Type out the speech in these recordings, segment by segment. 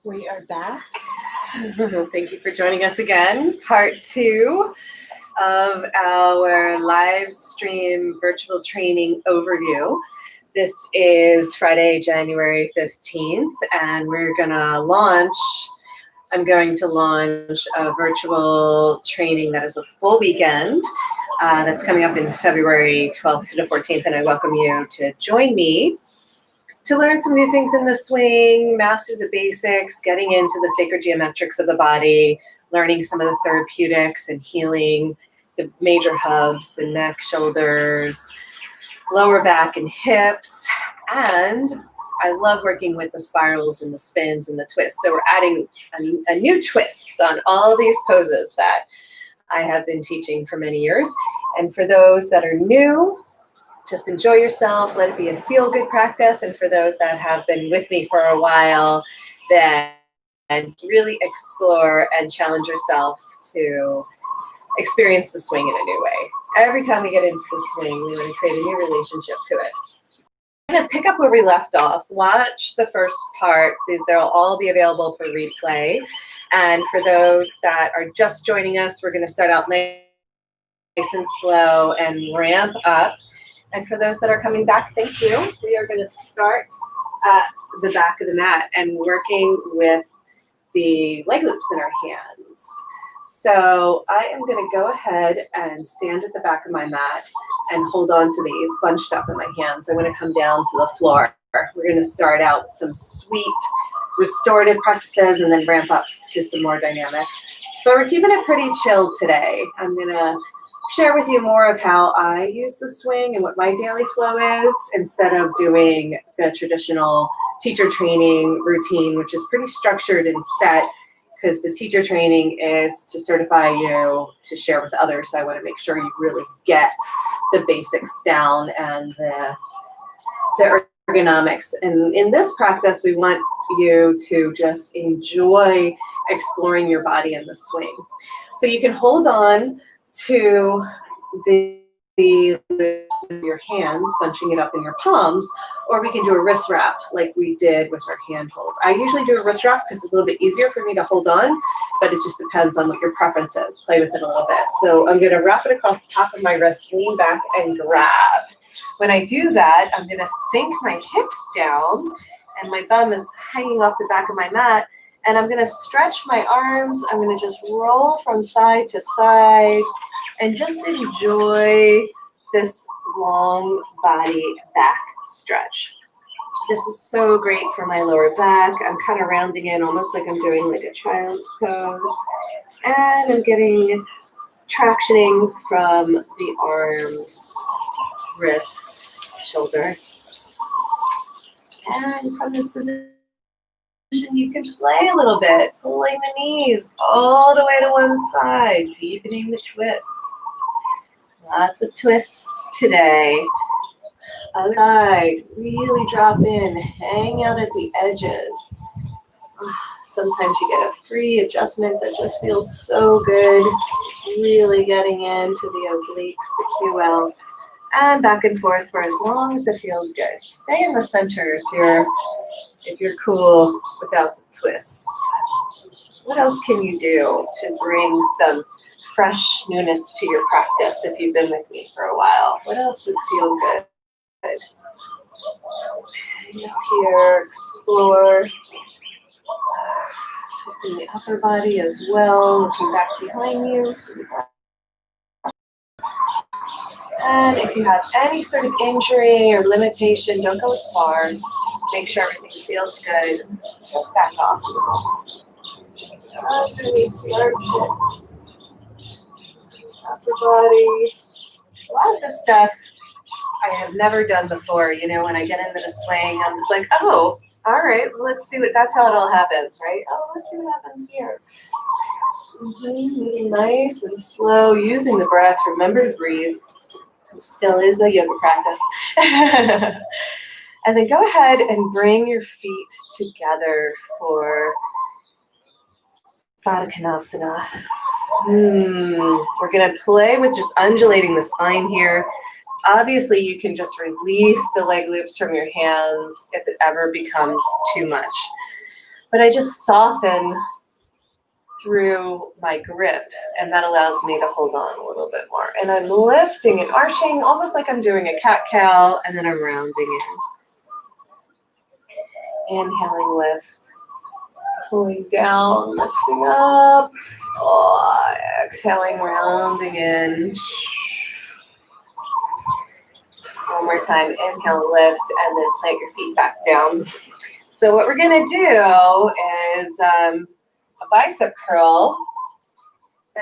We are back. Thank you for joining us again. Part 2 of our live stream virtual training overview. This is Friday, January 15th, and I'm going to launch a virtual training that is a full weekend that's coming up in February 12th to the 14th, and I welcome you to join me to learn some new things in the swing, master the basics, getting into the sacred geometrics of the body, learning some of the therapeutics and healing the major hubs, the neck, shoulders, lower back and hips. And I love working with the spirals and the spins and the twists. So we're adding a new twist on all these poses that I have been teaching for many years. And for those that are new, just enjoy yourself, let it be a feel-good practice. And for those that have been with me for a while, then really explore and challenge yourself to experience the swing in a new way. Every time we get into the swing, we want to create a new relationship to it. I'm going to pick up where we left off. Watch the first part. They'll all be available for replay. And for those that are just joining us, we're going to start out nice and slow and ramp up. And for those that are coming back, thank you. We are going to start at the back of the mat and working with the leg loops in our hands. So I am going to go ahead and stand at the back of my mat and hold on to these bunched up in my hands. I'm going to come down to the floor. We're going to start out with some sweet restorative practices and then ramp up to some more dynamic. But we're keeping it pretty chill today. I'm going to share with you more of how I use the swing and what my daily flow is instead of doing the traditional teacher training routine, which is pretty structured and set because the teacher training is to certify you to share with others. So I want to make sure you really get the basics down and the ergonomics. And in this practice, we want you to just enjoy exploring your body in the swing. So you can hold on to your hands, bunching it up in your palms, or we can do a wrist wrap like we did with our hand holds. I usually do a wrist wrap because it's a little bit easier for me to hold on, but it just depends on what your preference is. Play with it a little bit. So I'm going to wrap it across the top of my wrist, lean back and grab. When I do that, I'm going to sink my hips down and my bum is hanging off the back of my mat. And I'm going to stretch my arms. I'm going to just roll from side to side and just enjoy this long body back stretch. This is so great for my lower back. I'm kind of rounding in almost like I'm doing like a child's pose. And I'm getting tractioning from the arms, wrists, shoulder. And from this position, you can play a little bit, pulling the knees all the way to one side, deepening the twist. Lots of twists today. Other side, really drop in, hang out at the edges. Sometimes you get a free adjustment that just feels so good. Just really getting into the obliques, the QL, and back and forth for as long as it feels good. Stay in the center if you're cool without the twists. What else can you do to bring some fresh newness to your practice if you've been with me for a while? What else would feel good? Hang out here, explore. Twisting the upper body as well, looking back behind you. And if you have any sort of injury or limitation, don't go as far. Make sure everything feels good. Just back off. Underneath the armpit. Upper body. A lot of this stuff I have never done before. You know, when I get into the swing, I'm just like, oh, all right, well, let's see that's how it all happens, right? Oh, let's see what happens here. Moving nice and slow, using the breath. Remember to breathe. It still is a yoga practice. And then go ahead and bring your feet together for Badaknasana. We're going to play with just undulating the spine here. Obviously, you can just release the leg loops from your hands if it ever becomes too much. but I just soften through my grip, and that allows me to hold on a little bit more. And I'm lifting and arching, almost like I'm doing a cat-cow, and then I'm rounding in. Inhaling, lift. Pulling down, lifting up. Oh, exhaling, rounding in. One more time, inhale, lift, and then plant your feet back down. So what we're gonna do is a bicep curl,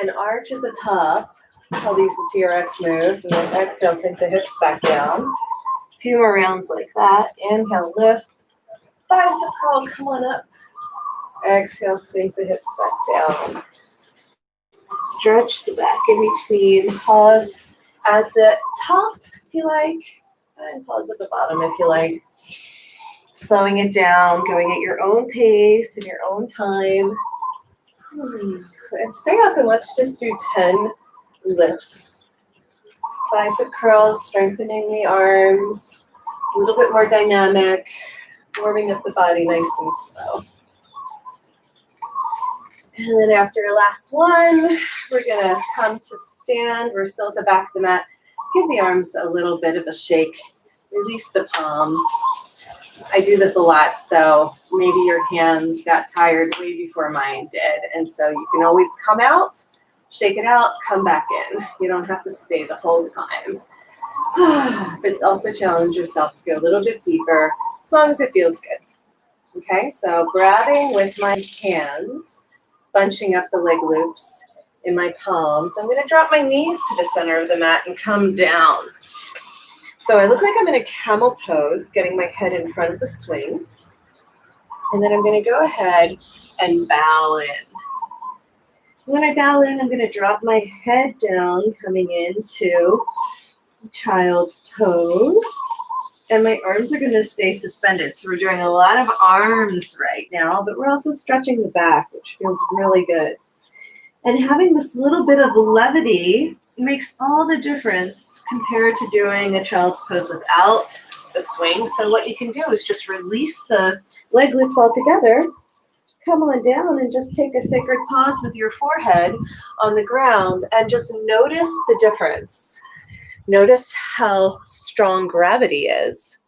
an arch at the top, call these the TRX moves, and then exhale, sink the hips back down. A few more rounds like that. Inhale, lift, bicep curl, come on up. Exhale, sink the hips back down. Stretch the back in between. Pause at the top if you like, and pause at the bottom if you like. Slowing it down, going at your own pace in your own time. And stay up and let's just do 10 lifts. Bicep curls, strengthening the arms, a little bit more dynamic, warming up the body nice and slow. And then after our last one, we're gonna come to stand. We're still at the back of the mat. Give the arms a little bit of a shake. Release the palms. I do this a lot, so maybe your hands got tired way before mine did. And so you can always come out, shake it out, come back in. You don't have to stay the whole time. But also challenge yourself to go a little bit deeper, as long as it feels good. Okay, so grabbing with my hands, bunching up the leg loops in my palms. I'm gonna drop my knees to the center of the mat and come down. So I look like I'm in a camel pose, getting my head in front of the swing. And then I'm gonna go ahead and bow in. When I bow in, I'm gonna drop my head down, coming into child's pose. And my arms are gonna stay suspended. So we're doing a lot of arms right now, but we're also stretching the back, which feels really good. And having this little bit of levity makes all the difference compared to doing a child's pose without the swing. So what you can do is just release the leg loops all together, come on down and just take a sacred pause with your forehead on the ground and just notice the difference. Notice how strong gravity is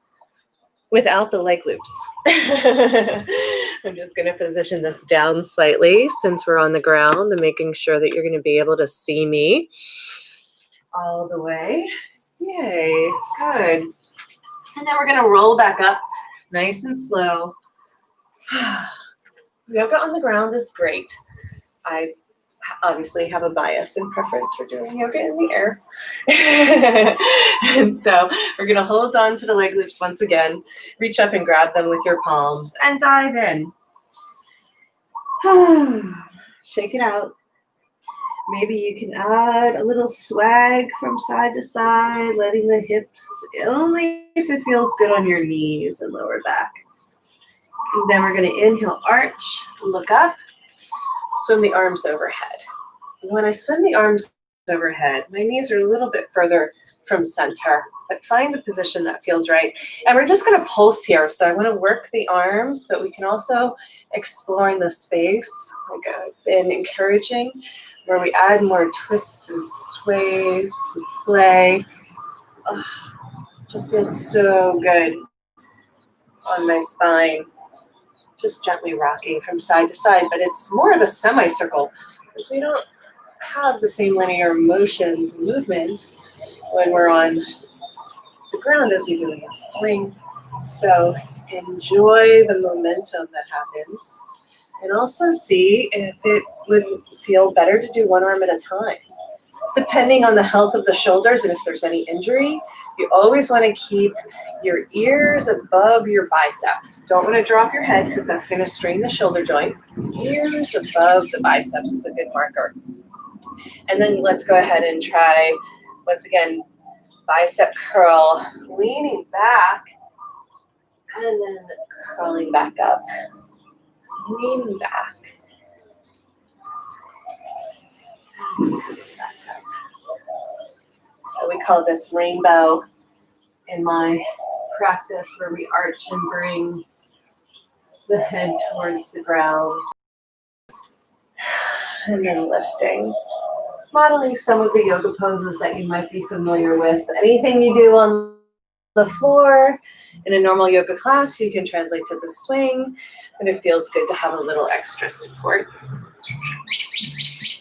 without the leg loops. I'm just going to position this down slightly since we're on the ground and making sure that you're going to be able to see me all the way. Yay, good. And then we're going to roll back up nice and slow. Yoga on the ground is great. I obviously have a bias and preference for doing yoga in the air. And so we're going to hold on to the leg loops once again, reach up and grab them with your palms and dive in. Shake it out. Maybe you can add a little swag from side to side, letting the hips, only if it feels good on your knees and lower back. And then we're going to inhale, arch, look up, swim the arms overhead. And when I swim the arms overhead, my knees are a little bit further from center, but find the position that feels right. And we're just going to pulse here. So I want to work the arms, but we can also explore in the space, like I've been encouraging, where we add more twists and sways and play. Oh, just feels so good on my spine. Just gently rocking from side to side, but it's more of a semicircle because we don't have the same linear motions and movements when we're on the ground as we do in a swing. So enjoy the momentum that happens and also see if it would feel better to do one arm at a time. Depending on the health of the shoulders and if there's any injury, you always want to keep your ears above your biceps. Don't want to drop your head because that's going to strain the shoulder joint. Ears above the biceps is a good marker. And then let's go ahead and try, once again, bicep curl, leaning back and then curling back up. Leaning back. So we call this rainbow in my practice, where we arch and bring the head towards the ground. And then lifting. Modeling some of the yoga poses that you might be familiar with. Anything you do on the floor in a normal yoga class, you can translate to the swing, and it feels good to have a little extra support.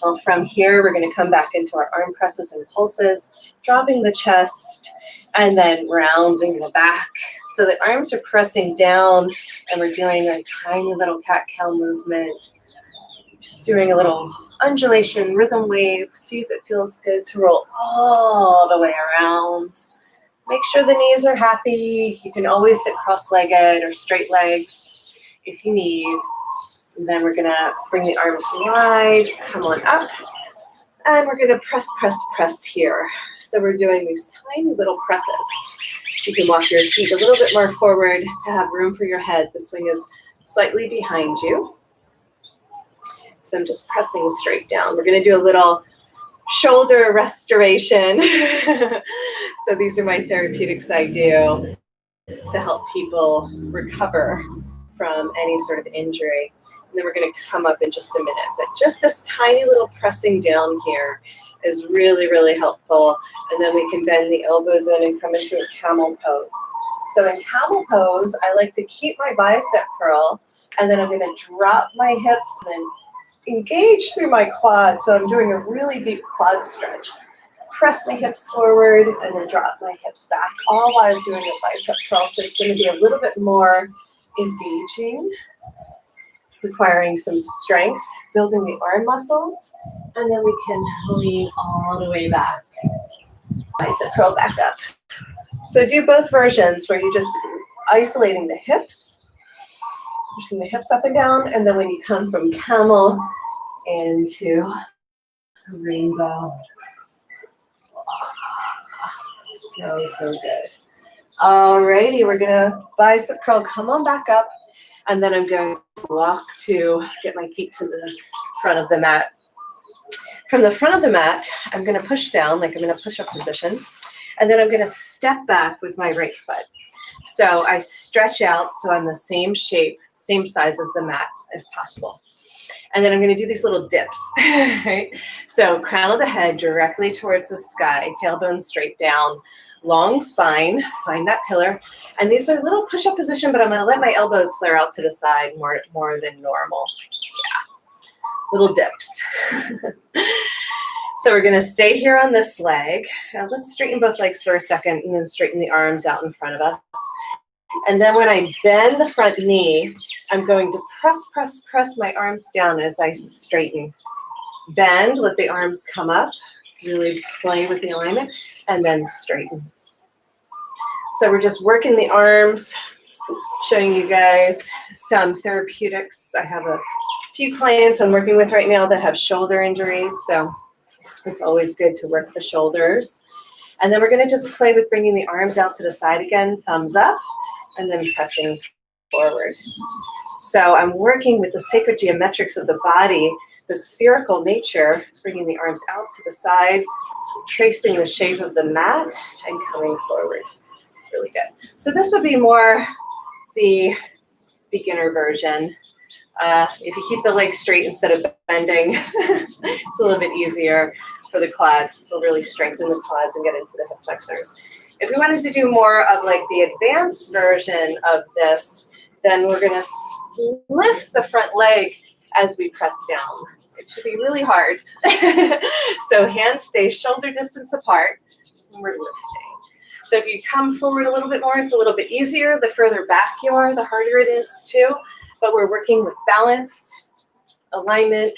Well, from here, we're going to come back into our arm presses and pulses, dropping the chest, and then rounding the back. So the arms are pressing down, and we're doing a tiny little cat-cow movement. Just doing a little undulation, rhythm wave. See if it feels good to roll all the way around. Make sure the knees are happy. You can always sit cross-legged or straight legs if you need. And then we're gonna bring the arms wide, come on up, and we're gonna press, press, press here. So we're doing these tiny little presses. You can walk your feet a little bit more forward to have room for your head. The swing is slightly behind you. So I'm just pressing straight down. We're gonna do a little shoulder restoration. So these are my therapeutics I do to help people recover from any sort of injury. And then we're going to come up in just a minute. But just this tiny little pressing down here is really, really helpful. And then we can bend the elbows in and come into a camel pose. So in camel pose, I like to keep my bicep curl, and then I'm going to drop my hips and then engage through my quad. So I'm doing a really deep quad stretch. Press my hips forward and then drop my hips back, all while doing a bicep curl. So it's going to be a little bit more engaging, requiring some strength, building the arm muscles, and then we can lean all the way back. Bicep curl back up. So do both versions where you're just isolating the hips, pushing the hips up and down, and then when you come from camel into rainbow. So good. Alrighty, we're gonna bicep curl, come on back up, and then I'm going to walk to get my feet to the front of the mat. From the front of the mat, I'm gonna push down, like I'm in a push-up position, and then I'm gonna step back with my right foot. So I stretch out so I'm the same shape, same size as the mat if possible. And then I'm gonna do these little dips, right? So crown of the head directly towards the sky, tailbone straight down, long spine, find that pillar. And these are little push-up position, but I'm gonna let my elbows flare out to the side more than normal. Yeah, little dips. So we're gonna stay here on this leg. Now let's straighten both legs for a second and then straighten the arms out in front of us. And then when I bend the front knee, I'm going to press, press, press my arms down as I straighten. Bend, let the arms come up, really play with the alignment, and then straighten. So we're just working the arms, showing you guys some therapeutics. I have a few clients I'm working with right now that have shoulder injuries, so it's always good to work the shoulders. And then we're gonna just play with bringing the arms out to the side again, thumbs up, and then pressing forward. So I'm working with the sacred geometrics of the body, the spherical nature, bringing the arms out to the side, tracing the shape of the mat, and coming forward. Really good. So this would be more the beginner version. If you keep the legs straight instead of bending, it's a little bit easier for the quads. This will really strengthen the quads and get into the hip flexors. If we wanted to do more of like the advanced version of this, then we're gonna lift the front leg as we press down. It should be really hard. So hands stay shoulder distance apart, and we're lifting. So if you come forward a little bit more, it's a little bit easier. The further back you are, the harder it is too. But we're working with balance, alignment,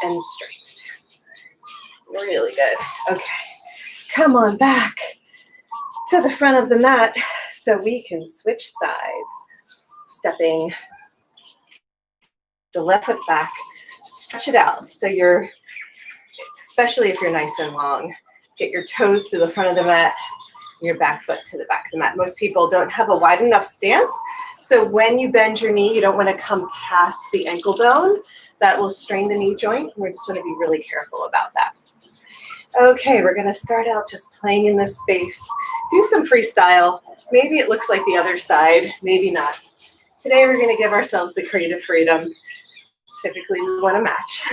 and strength. Really good. Okay, come on back to the front of the mat so we can switch sides. Stepping the left foot back, stretch it out. So you're, especially if you're nice and long, get your toes to the front of the mat, your back foot to the back of the mat. Most people don't have a wide enough stance. So when you bend your knee, you don't want to come past the ankle bone. That will strain the knee joint. We're just going to be really careful about that. Okay, we're going to start out just playing in this space. Do some freestyle. Maybe it looks like the other side, maybe not. Today we're going to give ourselves the creative freedom. Typically we want to match.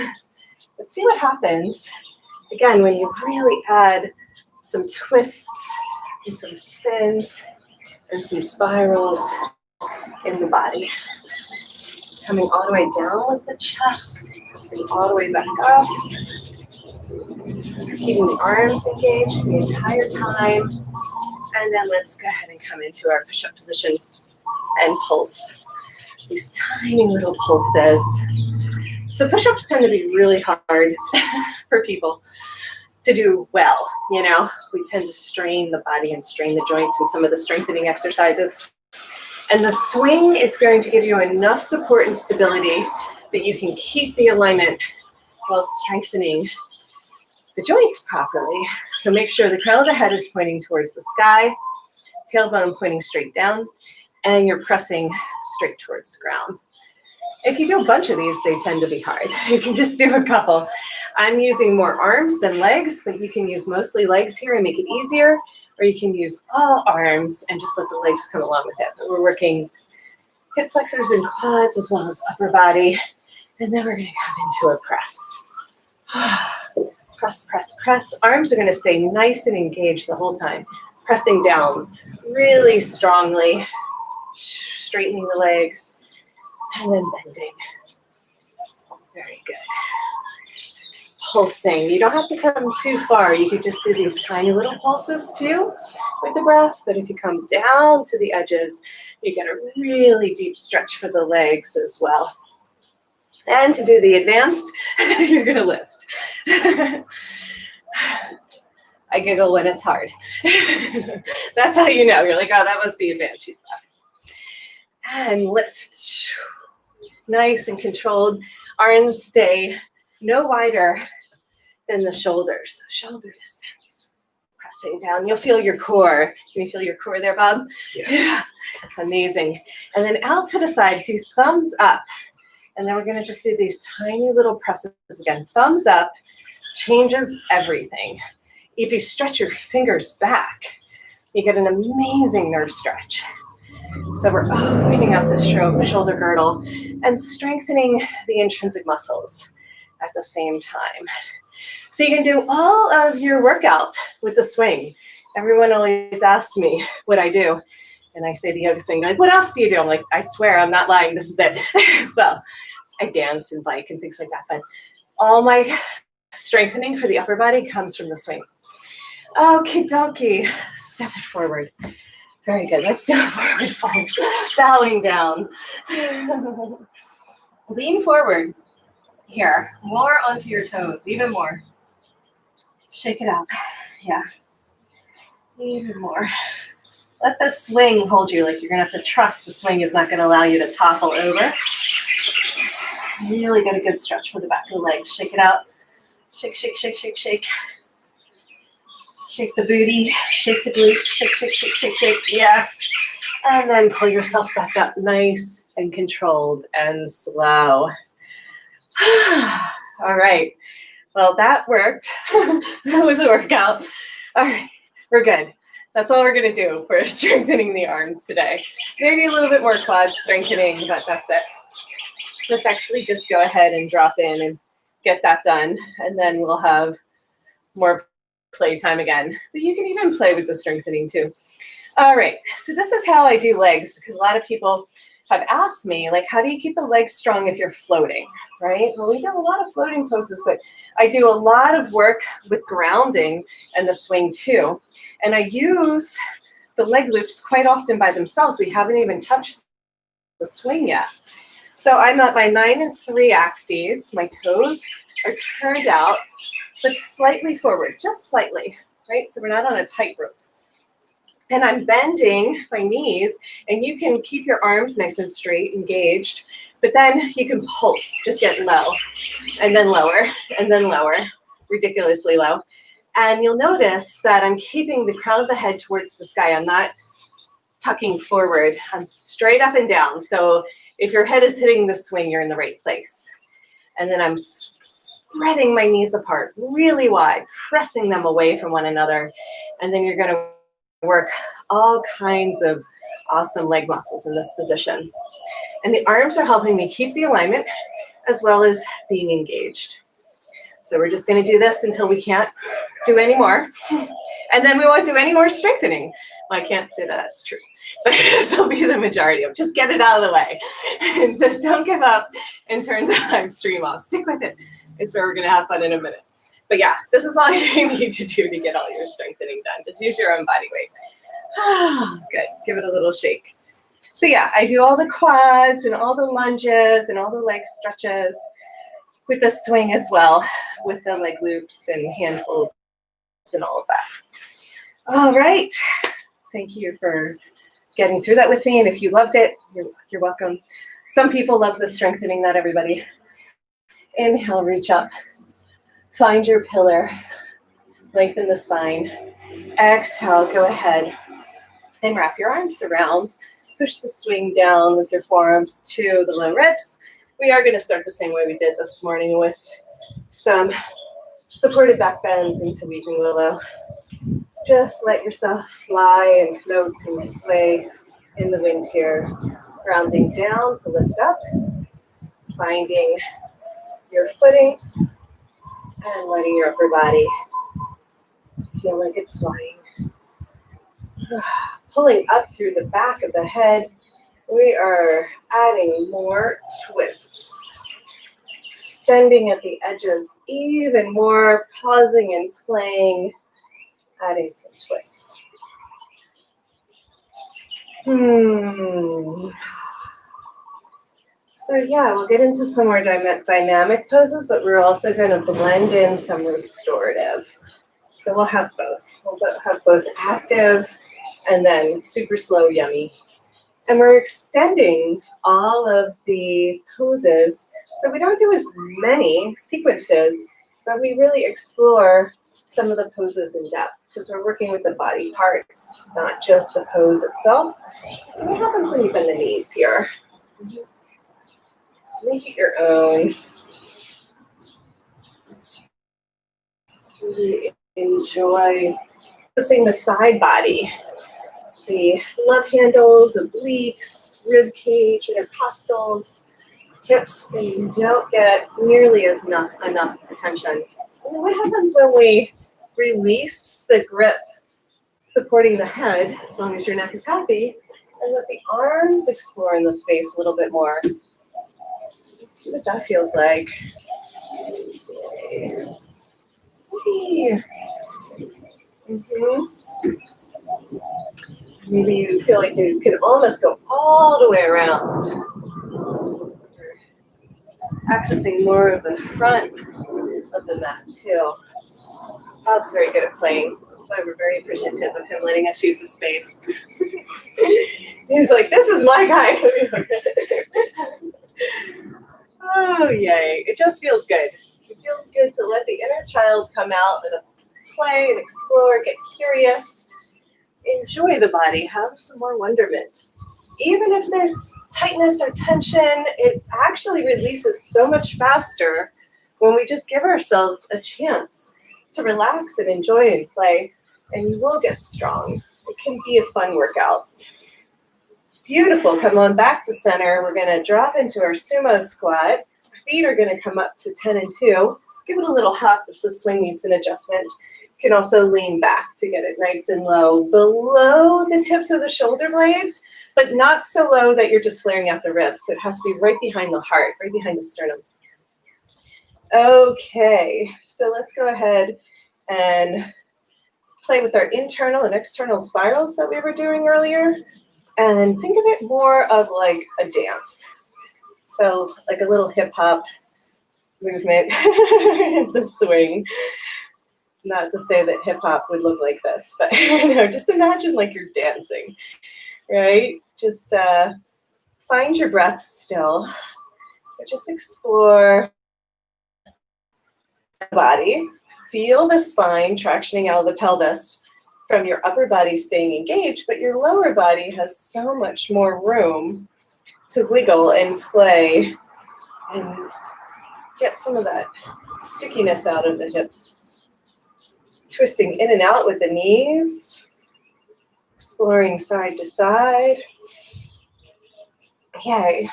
Let's see what happens, again, when you really add some twists and some spins and some spirals in the body. Coming all the way down with the chest, pressing all the way back up. Keeping the arms engaged the entire time. And then let's go ahead and come into our push-up position and pulse. These tiny little pulses. So push-ups tend to be really hard for people to do well, you know. We tend to strain the body and strain the joints in some of the strengthening exercises. And the swing is going to give you enough support and stability that you can keep the alignment while strengthening the joints properly. So make sure the crown of the head is pointing towards the sky, tailbone pointing straight down, and you're pressing straight towards the ground. If you do a bunch of these, they tend to be hard. You can just do a couple. I'm using more arms than legs, but you can use mostly legs here and make it easier, or you can use all arms and just let the legs come along with it. But we're working hip flexors and quads as well as upper body. And then we're going to come into a press. Press, press, press. Arms are going to stay nice and engaged the whole time. Pressing down really strongly, straightening the legs, and then bending. Very good. Pulsing. You don't have to come too far. You could just do these tiny little pulses too with the breath. But if you come down to the edges, you get a really deep stretch for the legs as well. And to do the advanced, you're going to lift. I giggle when it's hard. That's how you know. You're like, oh, that must be advanced. She's laughing. And lift. Nice and controlled. Arms stay no wider than the shoulders. Shoulder distance. Pressing down. You'll feel your core. Can you feel your core there, Bob? Yeah. Amazing. And then out to the side, do thumbs up. And then we're going to just do these tiny little presses again. Thumbs up changes everything. If you stretch your fingers back, you get an amazing nerve stretch. So we're opening up the shoulder girdle and strengthening the intrinsic muscles at the same time. So you can do all of your workout with the swing. Everyone always asks me what I do. And I say the yoga swing. They're like, what else do you do? I'm like, I swear, I'm not lying. This is it. Well, I dance and bike and things like that. But all my strengthening for the upper body comes from the swing. Okie dokie. Step it forward. Very good. Let's do a forward fold. Bowing down. Lean forward. Here. More onto your toes. Even more. Shake it out. Yeah. Even more. Let the swing hold you. Like you're going to have to trust the swing is not going to allow you to topple over. Really get a good stretch for the back of the legs. Shake it out. Shake, shake, shake, shake, shake. Shake the booty. Shake the glutes. Shake, shake, shake, shake, shake. Yes. And then pull yourself back up nice and controlled and slow. All right. Well, that worked. That was a workout. All right. We're good. That's all we're going to do for strengthening the arms today. Maybe a little bit more quad strengthening, but that's it. Let's actually just go ahead and drop in and get that done. And then we'll have more playtime again. But you can even play with the strengthening too. All right. So this is how I do legs, because a lot of people have asked me, like, how do you keep the legs strong if you're floating, right? Well, we do a lot of floating poses, but I do a lot of work with grounding and the swing too. And I use the leg loops quite often by themselves. We haven't even touched the swing yet. So I'm at my 9 and 3 axes. My toes are turned out, but slightly forward, just slightly, right? So we're not on a tightrope. And I'm bending my knees, and you can keep your arms nice and straight, engaged, but then you can pulse, just get low, and then lower, ridiculously low. And you'll notice that I'm keeping the crown of the head towards the sky. I'm not tucking forward. I'm straight up and down. So if your head is hitting the swing, you're in the right place. And then I'm spreading my knees apart really wide, pressing them away from one another. And then you're going to work all kinds of awesome leg muscles in this position. And the arms are helping me keep the alignment as well as being engaged. So we're just going to do this until we can't do any more. And then we won't do any more strengthening. Well, I can't say that that's true, but this will be the majority of it. Just get it out of the way. And so don't give up and turn the live stream off. Stick with it. It's where we're going to have fun in a minute. But yeah, this is all you need to do to get all your strengthening done. Just use your own body weight. Good. Give it a little shake. So yeah, I do all the quads and all the lunges and all the leg stretches with the swing as well, with the leg loops and hand holds and all of that. All right. Thank you for getting through that with me. And if you loved it, you're welcome. Some people love the strengthening, not everybody. Inhale, reach up. Find your pillar. Lengthen the spine. Exhale, go ahead and wrap your arms around. Push the swing down with your forearms to the low ribs. We are going to start the same way we did this morning with some supported back bends into Weeping Willow. Just let yourself fly and float and sway in the wind here. Grounding down to lift up. Finding your footing and letting your upper body feel like it's flying. Pulling up through the back of the head, we are adding more twists. Extending at the edges even more, pausing and playing, adding some twists. So yeah, we'll get into some more dynamic poses, but we're also going to blend in some restorative. So we'll have both. We'll have both active and then super slow, yummy. And we're extending all of the poses. So we don't do as many sequences, but we really explore some of the poses in depth because we're working with the body parts, not just the pose itself. So what happens when you bend the knees here? Make it your own. Just really enjoy seeing the side body. The love handles, obliques, rib cage, intercostals, hips, they don't get nearly as enough attention. And then what happens when we release the grip supporting the head, as long as your neck is happy, and let the arms explore in the space a little bit more? Let's see what that feels like. Maybe you feel like you can almost go all the way around. Accessing more of the front of the mat too. Bob's very good at playing. That's why we're very appreciative of him letting us use the space. He's like, this is my guy. Oh, yay. It just feels good. It feels good to let the inner child come out and play and explore, get curious. Enjoy the body, have some more wonderment. Even if there's tightness or tension, it actually releases so much faster when we just give ourselves a chance to relax and enjoy and play, and you will get strong. It can be a fun workout. Beautiful. Come on back to center. We're going to drop into our sumo squat. Feet are going to come up to 10 and 2. Give it a little hop if the swing needs an adjustment. You can also lean back to get it nice and low below the tips of the shoulder blades, but not so low that you're just flaring out the ribs. So it has to be right behind the heart, right behind the sternum. Okay, so let's go ahead and play with our internal and external spirals that we were doing earlier. And think of it more of like a dance. So like a little hip hop movement, the swing. Not to say that hip hop would look like this, but just imagine like you're dancing, right? Just find your breath still, but just explore the body. Feel the spine tractioning out of the pelvis from your upper body staying engaged, but your lower body has so much more room to wiggle and play and get some of that stickiness out of the hips. Twisting in and out with the knees. Exploring side to side. Okay.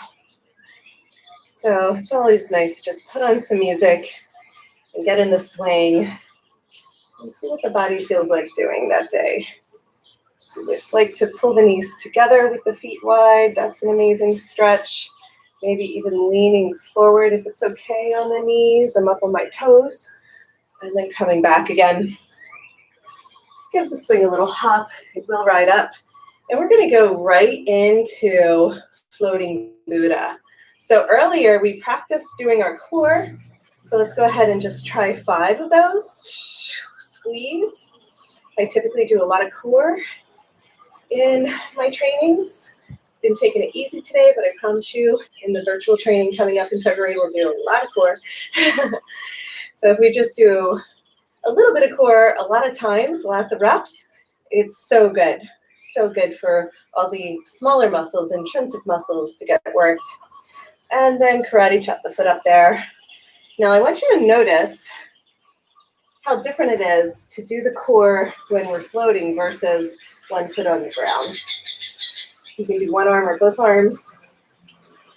So it's always nice to just put on some music and get in the swing and see what the body feels like doing that day. So just like to pull the knees together with the feet wide. That's an amazing stretch. Maybe even leaning forward if it's okay on the knees. I'm up on my toes. And then coming back again. Give the swing a little hop. It will ride up. And we're going to go right into floating Buddha. So earlier we practiced doing our core. So let's go ahead and just try 5 of those. Squeeze. I typically do a lot of core in my trainings. Been taking it easy today, but I promise you in the virtual training coming up in February, we'll do a lot of core. So if we just do a little bit of core, a lot of times, lots of reps, it's so good. So good for all the smaller muscles, intrinsic muscles to get worked. And then karate chop the foot up there. Now I want you to notice how different it is to do the core when we're floating versus one foot on the ground. You can do one arm or both arms.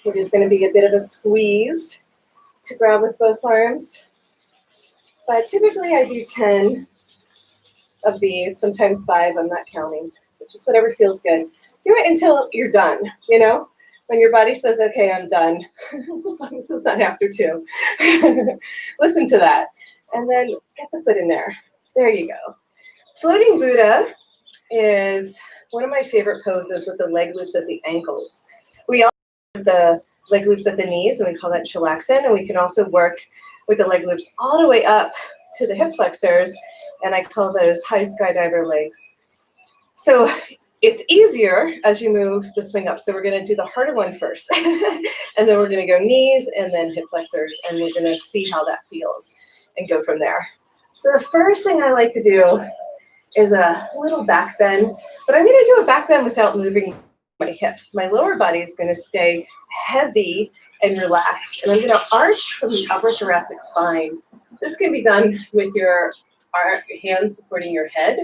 It is going to be a bit of a squeeze to grab with both arms. But typically I do 10 of these, sometimes 5, I'm not counting. But just whatever feels good. Do it until you're done, you know? When your body says, okay, I'm done, as long as it's not after 2. Listen to that. And then get the foot in there. There you go. Floating Buddha is one of my favorite poses with the leg loops at the ankles. We also have the leg loops at the knees, and we call that Chillaxin. And we can also work with the leg loops all the way up to the hip flexors, and I call those high skydiver legs. So it's easier as you move the swing up. So we're going to do the harder one first, and then we're going to go knees and then hip flexors, and we're going to see how that feels and go from there. So the first thing I like to do is a little back bend, but I'm going to do a back bend without moving my hips. My lower body is going to stay heavy and relaxed, and I'm going to arch from the upper thoracic spine. This can be done with your hands supporting your head.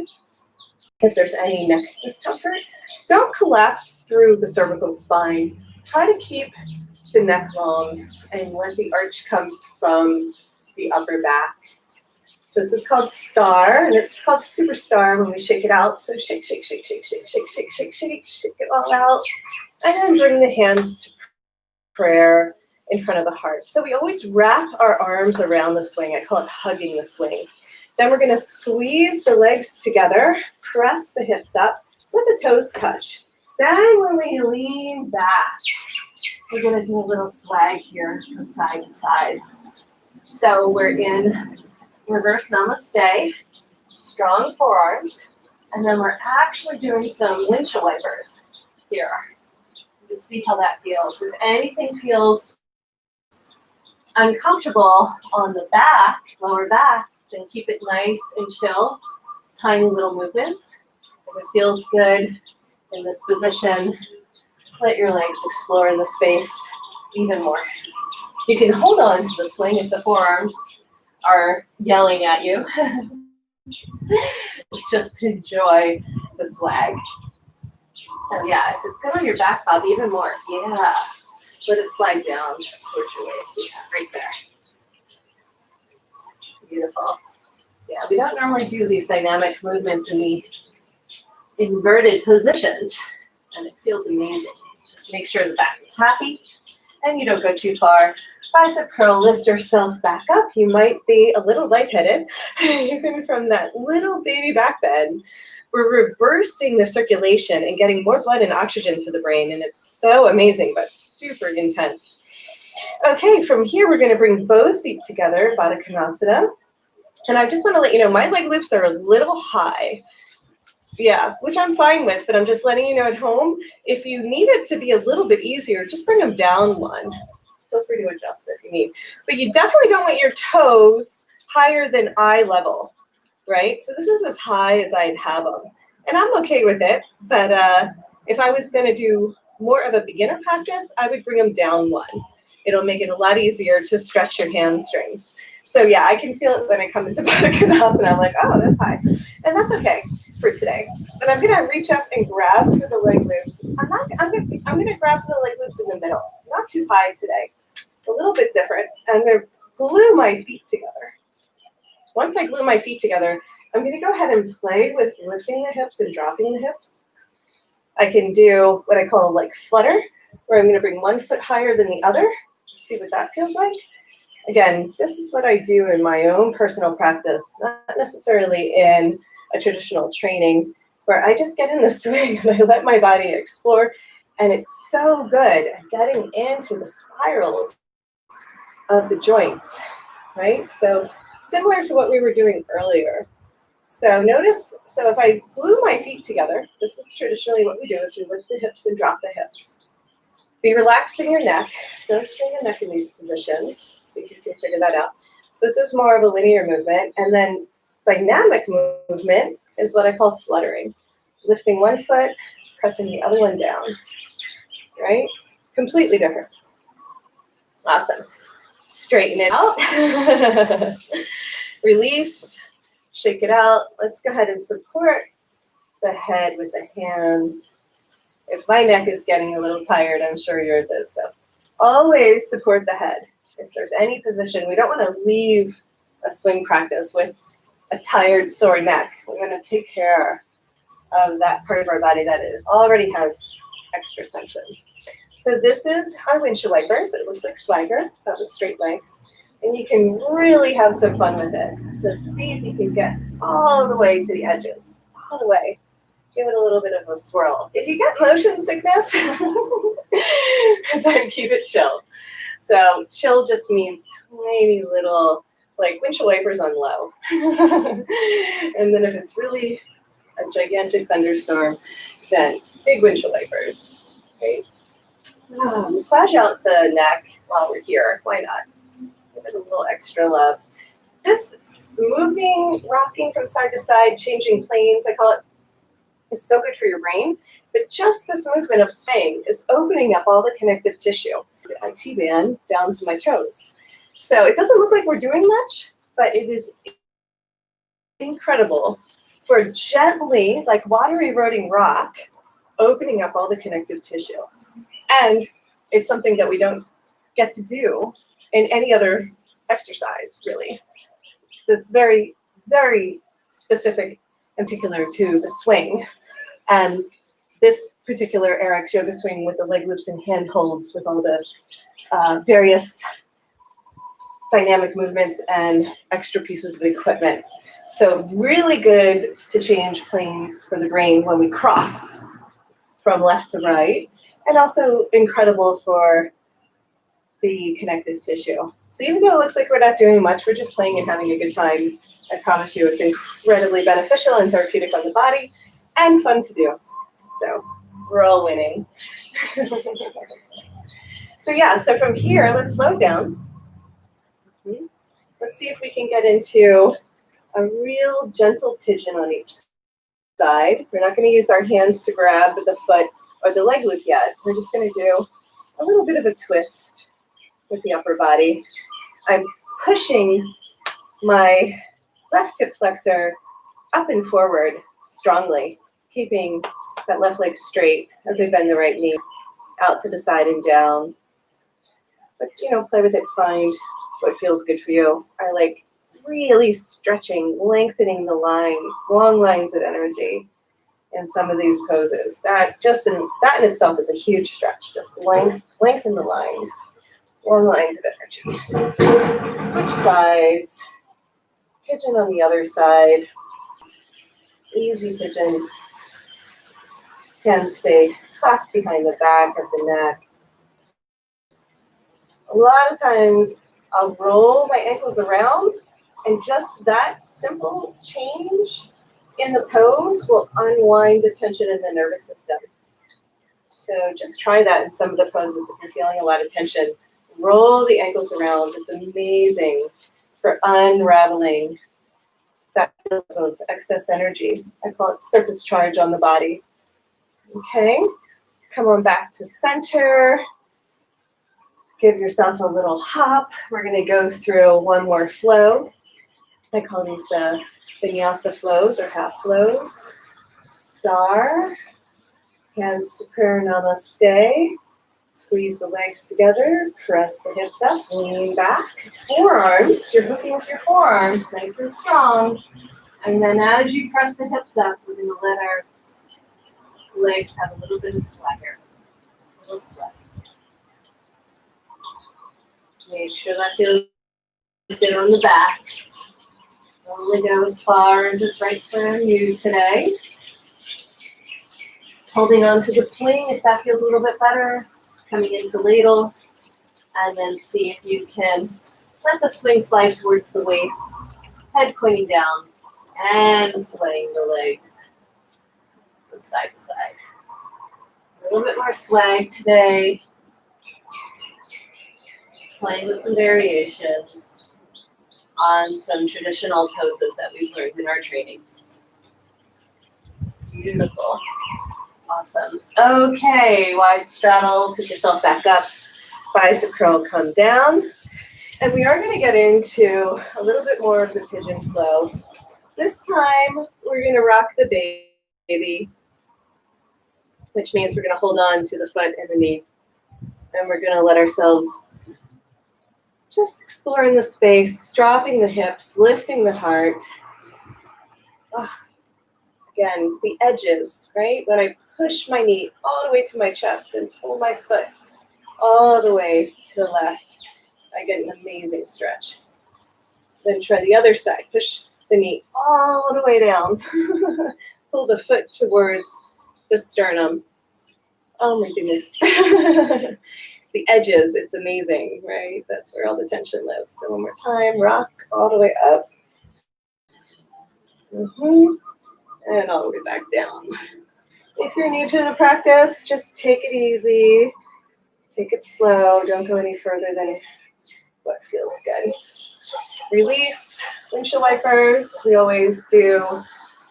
If there's any neck discomfort, don't collapse through the cervical spine. Try to keep the neck long and let the arch come from the upper back. So this is called star, and it's called superstar when we shake it out. So shake, shake, shake, shake, shake, shake, shake, shake, shake, shake it all out. And then bring the hands to prayer in front of the heart. So we always wrap our arms around the swing. I call it hugging the swing. Then we're going to squeeze the legs together, press the hips up, let the toes touch. Then when we lean back, we're going to do a little swag here from side to side. So we're in reverse namaste, strong forearms, and then we're actually doing some windshield wipers here. To see how that feels. If anything feels uncomfortable on the back, lower back, then keep it nice and chill. Tiny little movements. If it feels good in this position, let your legs explore in the space even more. You can hold on to the swing if the forearms are yelling at you. Just enjoy the swag. So yeah, if it's good on your back, Bob, even more. Yeah. Let it slide down towards your waist. Yeah, right there. Beautiful. Yeah, we don't normally do these dynamic movements in the inverted positions, and it feels amazing. Just make sure the back is happy and you don't go too far. Bicep curl, lift yourself back up. You might be a little lightheaded, even from that little baby back bend. We're reversing the circulation and getting more blood and oxygen to the brain, and it's so amazing, but super intense. Okay, from here, we're gonna bring both feet together, Badaknasana. And I just wanna let you know, my leg loops are a little high. Yeah, which I'm fine with, but I'm just letting you know at home, if you need it to be a little bit easier, just bring them down one. Feel free to adjust if you need. But you definitely don't want your toes higher than eye level, right? So this is as high as I'd have them. And I'm okay with it, but if I was gonna do more of a beginner practice, I would bring them down one. It'll make it a lot easier to stretch your hamstrings. So yeah, I can feel it when I come into Badaknasana. I'm like, oh, that's high. And that's okay. for today. But I'm gonna reach up and grab for the leg loops. I'm gonna grab for the leg loops in the middle. Not too high today. A little bit different. I'm gonna glue my feet together. Once I glue my feet together, I'm gonna go ahead and play with lifting the hips and dropping the hips. I can do what I call like flutter, where I'm gonna bring one foot higher than the other. See what that feels like. Again, this is what I do in my own personal practice, not necessarily in a traditional training, where I just get in the swing and I let my body explore. And it's so good at getting into the spirals of the joints, right? So similar to what we were doing earlier. So notice, so if I glue my feet together, this is traditionally what we do, is we lift the hips and drop the hips. Be relaxed in your neck. Don't strain the neck in these positions. See if you can figure that out. So this is more of a linear movement. And then dynamic movement is what I call fluttering. Lifting one foot, pressing the other one down, right? Completely different. Awesome. Straighten it out. Release. Shake it out. Let's go ahead and support the head with the hands. If my neck is getting a little tired, I'm sure yours is. So always support the head. If there's any position, we don't want to leave a swing practice with a tired, sore neck. We're going to take care of that part of our body that already has extra tension. So this is our windshield wipers. It looks like swagger, but with straight legs. And you can really have some fun with it. So see if you can get all the way to the edges, all the way. Give it a little bit of a swirl. If you get motion sickness, then keep it chill. So chill just means tiny little, like windshield wipers on low. And then if it's really a gigantic thunderstorm, then big windshield wipers, right? Massage out the neck while we're here. Why not? Give it a little extra love. This moving, rocking from side to side, changing planes, I call it, is so good for your brain. But just this movement of staying is opening up all the connective tissue. I T-band down to my toes. So it doesn't look like we're doing much, but it is incredible for gently, like water eroding rock, opening up all the connective tissue. And it's something that we don't get to do in any other exercise, really. This very, very specific and particular to the swing. And this particular Eric's yoga swing with the leg loops and hand holds with all the various dynamic movements and extra pieces of equipment. So really good to change planes for the brain when we cross from left to right, and also incredible for the connective tissue. So even though it looks like we're not doing much, we're just playing and having a good time. I promise you it's incredibly beneficial and therapeutic on the body and fun to do. So we're all winning. So yeah, so from here, let's slow down. Let's see if we can get into a real gentle pigeon on each side. We're not going to use our hands to grab the foot or the leg loop yet. We're just going to do a little bit of a twist with the upper body. I'm pushing my left hip flexor up and forward strongly, keeping that left leg straight as I bend the right knee out to the side and down. But, you know, play with it, find what feels good for you. I like really stretching, lengthening the lines, long lines of energy in some of these poses. That in itself is a huge stretch. Just lengthen the lines, long lines of energy. Switch sides. Pigeon on the other side. Easy pigeon. Hands stay clasped behind the back of the neck. A lot of times I'll roll my ankles around, and just that simple change in the pose will unwind the tension in the nervous system. So just try that in some of the poses if you're feeling a lot of tension. Roll the ankles around. It's amazing for unraveling that of excess energy. I call it surface charge on the body. Okay, come on back to center. Give yourself a little hop. We're going to go through one more flow. I call these the vinyasa flows or half flows. Star. Hands to prayer, namaste. Squeeze the legs together, press the hips up, lean back. Forearms, you're hooking with your forearms, nice and strong. And then as you press the hips up, we're going to let our legs have a little bit of swagger. A little swag. Make sure that feels good on the back. Only go as far as it's right for you today. Holding on to the swing if that feels a little bit better. Coming into ladle. And then see if you can let the swing slide towards the waist. Head pointing down. And swaying the legs from side to side. A little bit more swag today. Playing with some variations on some traditional poses that we've learned in our training. Beautiful. Awesome. Okay, wide straddle, pick yourself back up. Bicep curl, come down. And we are going to get into a little bit more of the pigeon flow. This time, we're going to rock the baby, which means we're going to hold on to the foot and the knee. And we're going to let ourselves just explore in the space, dropping the hips, lifting the heart. Oh, again, the edges, right? When I push my knee all the way to my chest and pull my foot all the way to the left, I get an amazing stretch. Then try the other side. Push the knee all the way down. Pull the foot towards the sternum. Oh my goodness. The edges, it's amazing, right? That's where all the tension lives. So one more time, rock all the way up. And all the way back down. If you're new to the practice, just take it easy. Take it slow. Don't go any further than what feels good. Release, windshield wipers. We always do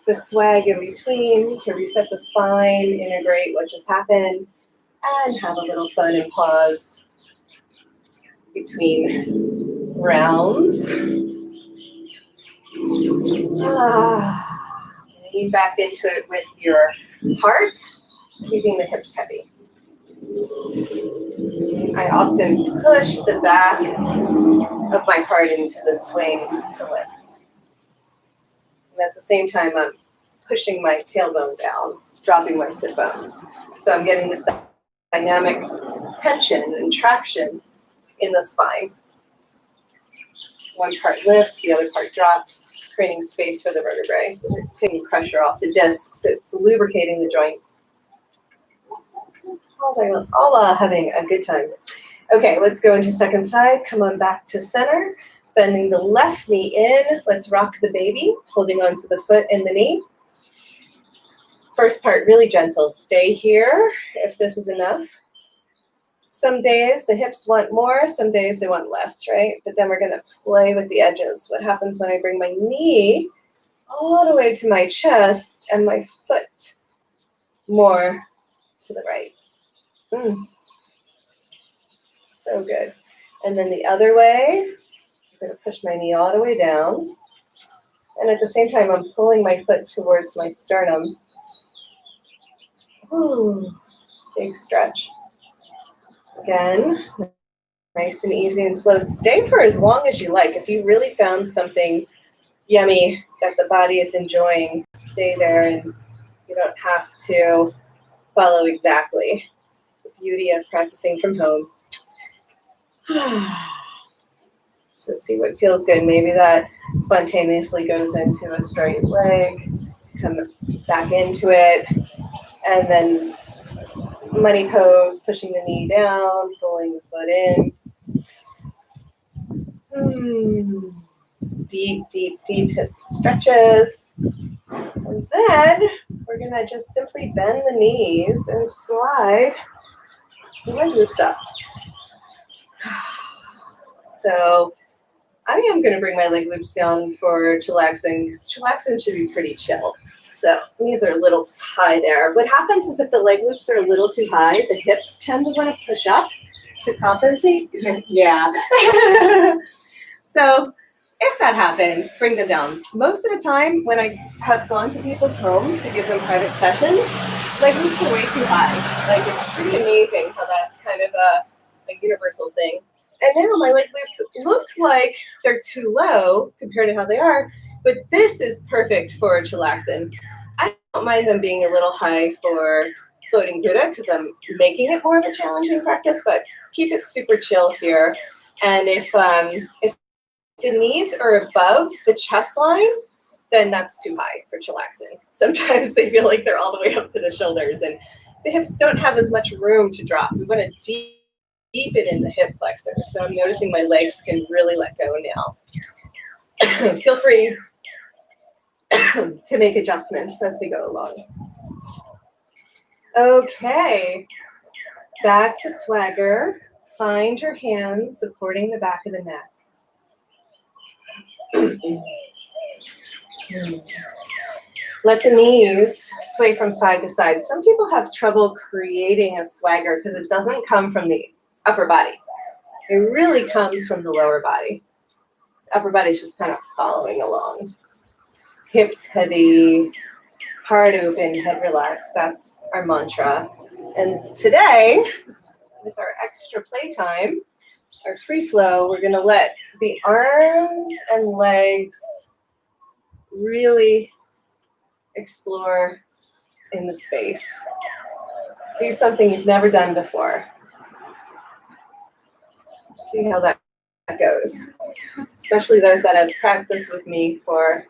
the swag in between to reset the spine, integrate what just happened, and have a little fun and pause between rounds. Lean back into it with your heart, keeping the hips heavy. I often push the back of my heart into the swing to lift. And at the same time, I'm pushing my tailbone down, dropping my sit bones. So I'm getting this dynamic tension and traction in the spine. One part lifts, the other part drops, creating space for the vertebrae, taking pressure off the discs. It's lubricating the joints. All having a good time. Okay, let's go into second side. Come on back to center. Bending the left knee in. Let's rock the baby, holding on to the foot and the knee. First part, really gentle. Stay here if this is enough. Some days the hips want more, some days they want less, right? But then we're going to play with the edges. What happens when I bring my knee all the way to my chest and my foot more to the right? So good. And then the other way, I'm going to push my knee all the way down. And at the same time, I'm pulling my foot towards my sternum. Big stretch. Again, nice and easy and slow. Stay for as long as you like. If you really found something yummy that the body is enjoying, stay there, and you don't have to follow exactly. The beauty of practicing from home. So see what feels good. Maybe that spontaneously goes into a straight leg. Come back into it. And then money pose, pushing the knee down, pulling the foot in. Deep, deep, deep hip stretches. And then we're going to just simply bend the knees and slide the leg loops up. So I am going to bring my leg loops down for chillaxing, because chillaxing should be pretty chill. So knees are a little high there. What happens is if the leg loops are a little too high, the hips tend to want to push up to compensate. Yeah. So If that happens, bring them down. Most of the time when I have gone to people's homes to give them private sessions, leg loops are way too high. Like, it's pretty amazing how that's kind of a universal thing. And now my leg loops look like they're too low compared to how they are, but this is perfect for chillaxin. I don't mind them being a little high for floating Buddha because I'm making it more of a challenging practice, but keep it super chill here. And if the knees are above the chest line, then that's too high for chillaxin. Sometimes they feel like they're all the way up to the shoulders and the hips don't have as much room to drop. We want to deepen in the hip flexor. So I'm noticing my legs can really let go now. Feel free to make adjustments as we go along. Okay, back to swagger. Find your hands supporting the back of the neck. Let the knees sway from side to side. Some people have trouble creating a swagger because it doesn't come from the upper body. It really comes from the lower body. The upper body is just kind of following along. Hips heavy, heart open, head relaxed. That's our mantra. And today, with our extra playtime, our free flow, we're going to let the arms and legs really explore in the space. Do something you've never done before. See how that goes. Especially those that have practiced with me for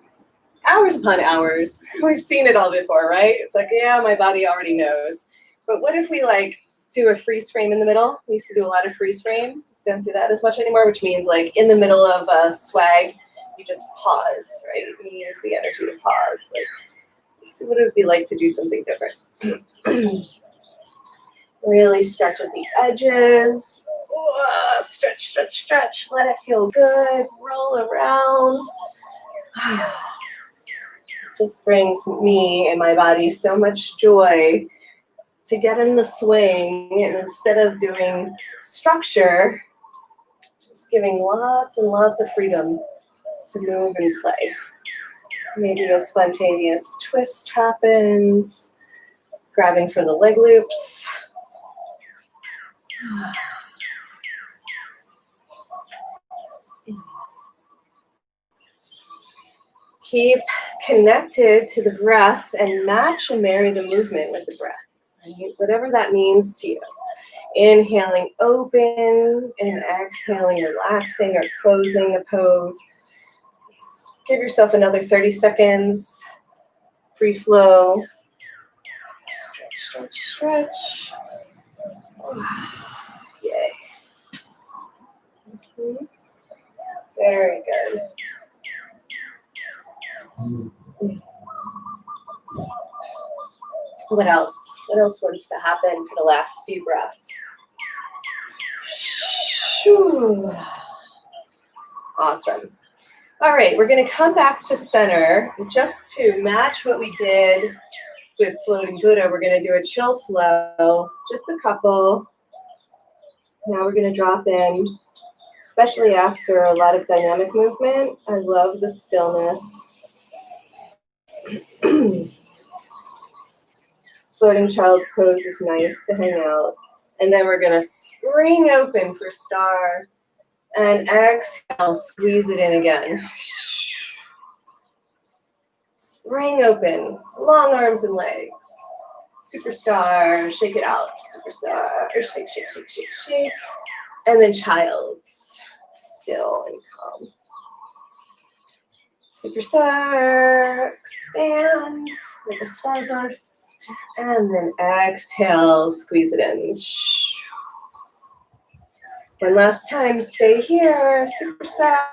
hours upon hours. We've seen it all before, right? It's like, yeah, my body already knows. But what if we like do a freeze frame in the middle? We used to do a lot of freeze frame. Don't do that as much anymore, which means like in the middle of a swag, you just pause, right? You use the energy to pause. Like, see what it would be like to do something different. Really stretch at the edges. Stretch, stretch, stretch. Let it feel good. Roll around. Just brings me and my body so much joy to get in the swing, and instead of doing structure, just giving lots and lots of freedom to move and play. Maybe a spontaneous twist happens, grabbing for the leg loops. Keep connected to the breath and match and marry the movement with the breath, right? Whatever that means to you. Inhaling open and exhaling, relaxing or closing the pose. Give yourself another 30 seconds. Free flow. Stretch, stretch, stretch. Yay. Very good. What else? What else wants to happen for the last few breaths? Awesome. All right, we're going to come back to center just to match what we did with floating Buddha. We're going to do a chill flow, just a couple. Now we're going to drop in, especially after a lot of dynamic movement. I love the stillness. Floating child's pose is nice to hang out. And then we're going to spring open for star. And exhale, squeeze it in again. Spring open, long arms and legs. Superstar, shake it out. Superstar, shake, shake, shake, shake, shake. And then child's, still and calm. Superstar, expand like a starburst. And then exhale, squeeze it in. One last time, stay here, superstar.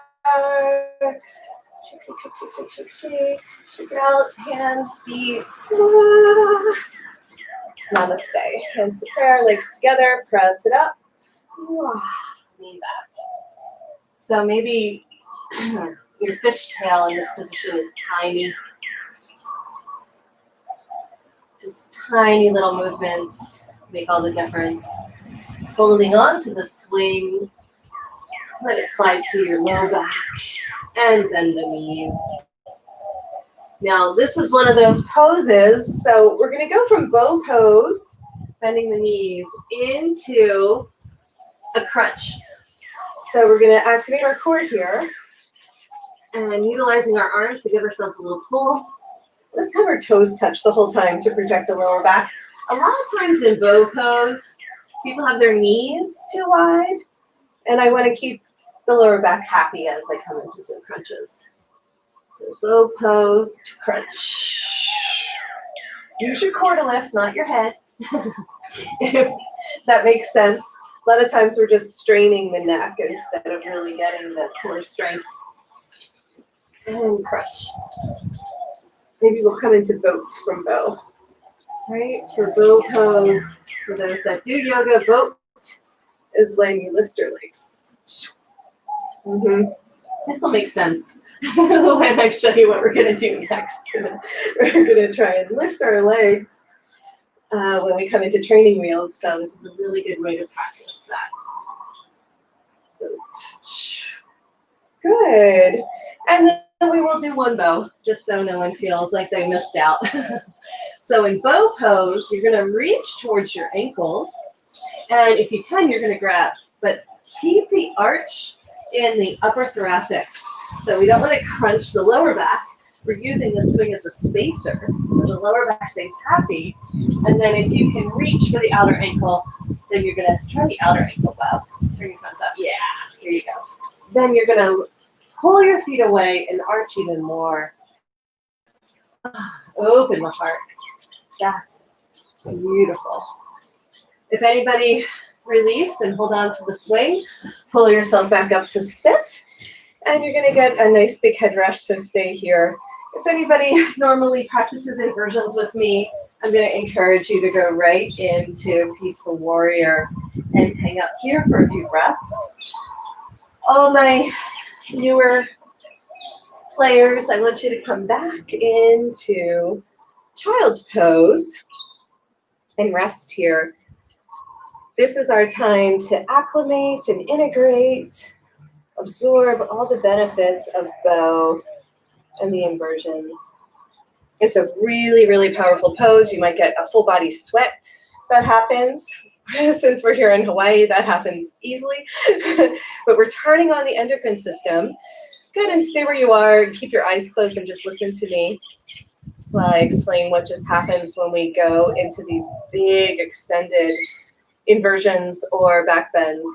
Shake, shake, shake, shake, shake, shake, shake. Shake it out, hands, feet. Namaste. Hands to prayer, legs together, press it up. Lean back. So maybe your fishtail in this position is tiny. Just tiny little movements make all the difference. Holding on to the swing, Let it slide to your low back and bend the knees. Now, this is one of those poses. So we're going to go from bow pose, bending the knees, into a crunch. So we're going to activate our core here and utilizing our arms to give ourselves a little pull. Let's have our toes touch the whole time to protect the lower back. A lot of times in bow pose, people have their knees too wide, and I want to keep the lower back happy as I come into some crunches. So bow pose to crunch. Use your core to lift, not your head, if that makes sense. A lot of times we're just straining the neck instead of really getting the core strength. And crunch. Maybe we'll come into boats from bow. Right? So bow pose, for those that do yoga, boat is when you lift your legs. This will make sense when I show you what we're going to do next. We're going to try and lift our legs when we come into training wheels. So this is a really good way to practice that. Good. And then we will do one bow, just so no one feels like they missed out. So in bow pose, you're going to reach towards your ankles. And if you can, you're going to grab. But keep the arch in the upper thoracic. So we don't want to crunch the lower back. We're using the swing as a spacer. So the lower back stays happy. And then if you can reach for the outer ankle, then you're going to try the outer ankle bow. Turn your thumbs up. Yeah, here you go. Then you're going to pull your feet away and arch even more. Open the heart. That's beautiful. If anybody release and hold on to the swing, pull yourself back up to sit, and you're going to get a nice big head rest, so stay here. If anybody normally practices inversions with me, I'm going to encourage you to go right into Peaceful Warrior and hang out here for a few breaths. All my newer players, I want you to come back into Child's Pose and rest here. This is our time to acclimate and integrate, absorb all the benefits of bow and the inversion. It's a really, really powerful pose. You might get a full body sweat that happens. Since we're here in Hawaii, that happens easily. But we're turning on the endocrine system. Good, and stay where you are. Keep your eyes closed and just listen to me while I explain what just happens when we go into these big extended inversions or back bends.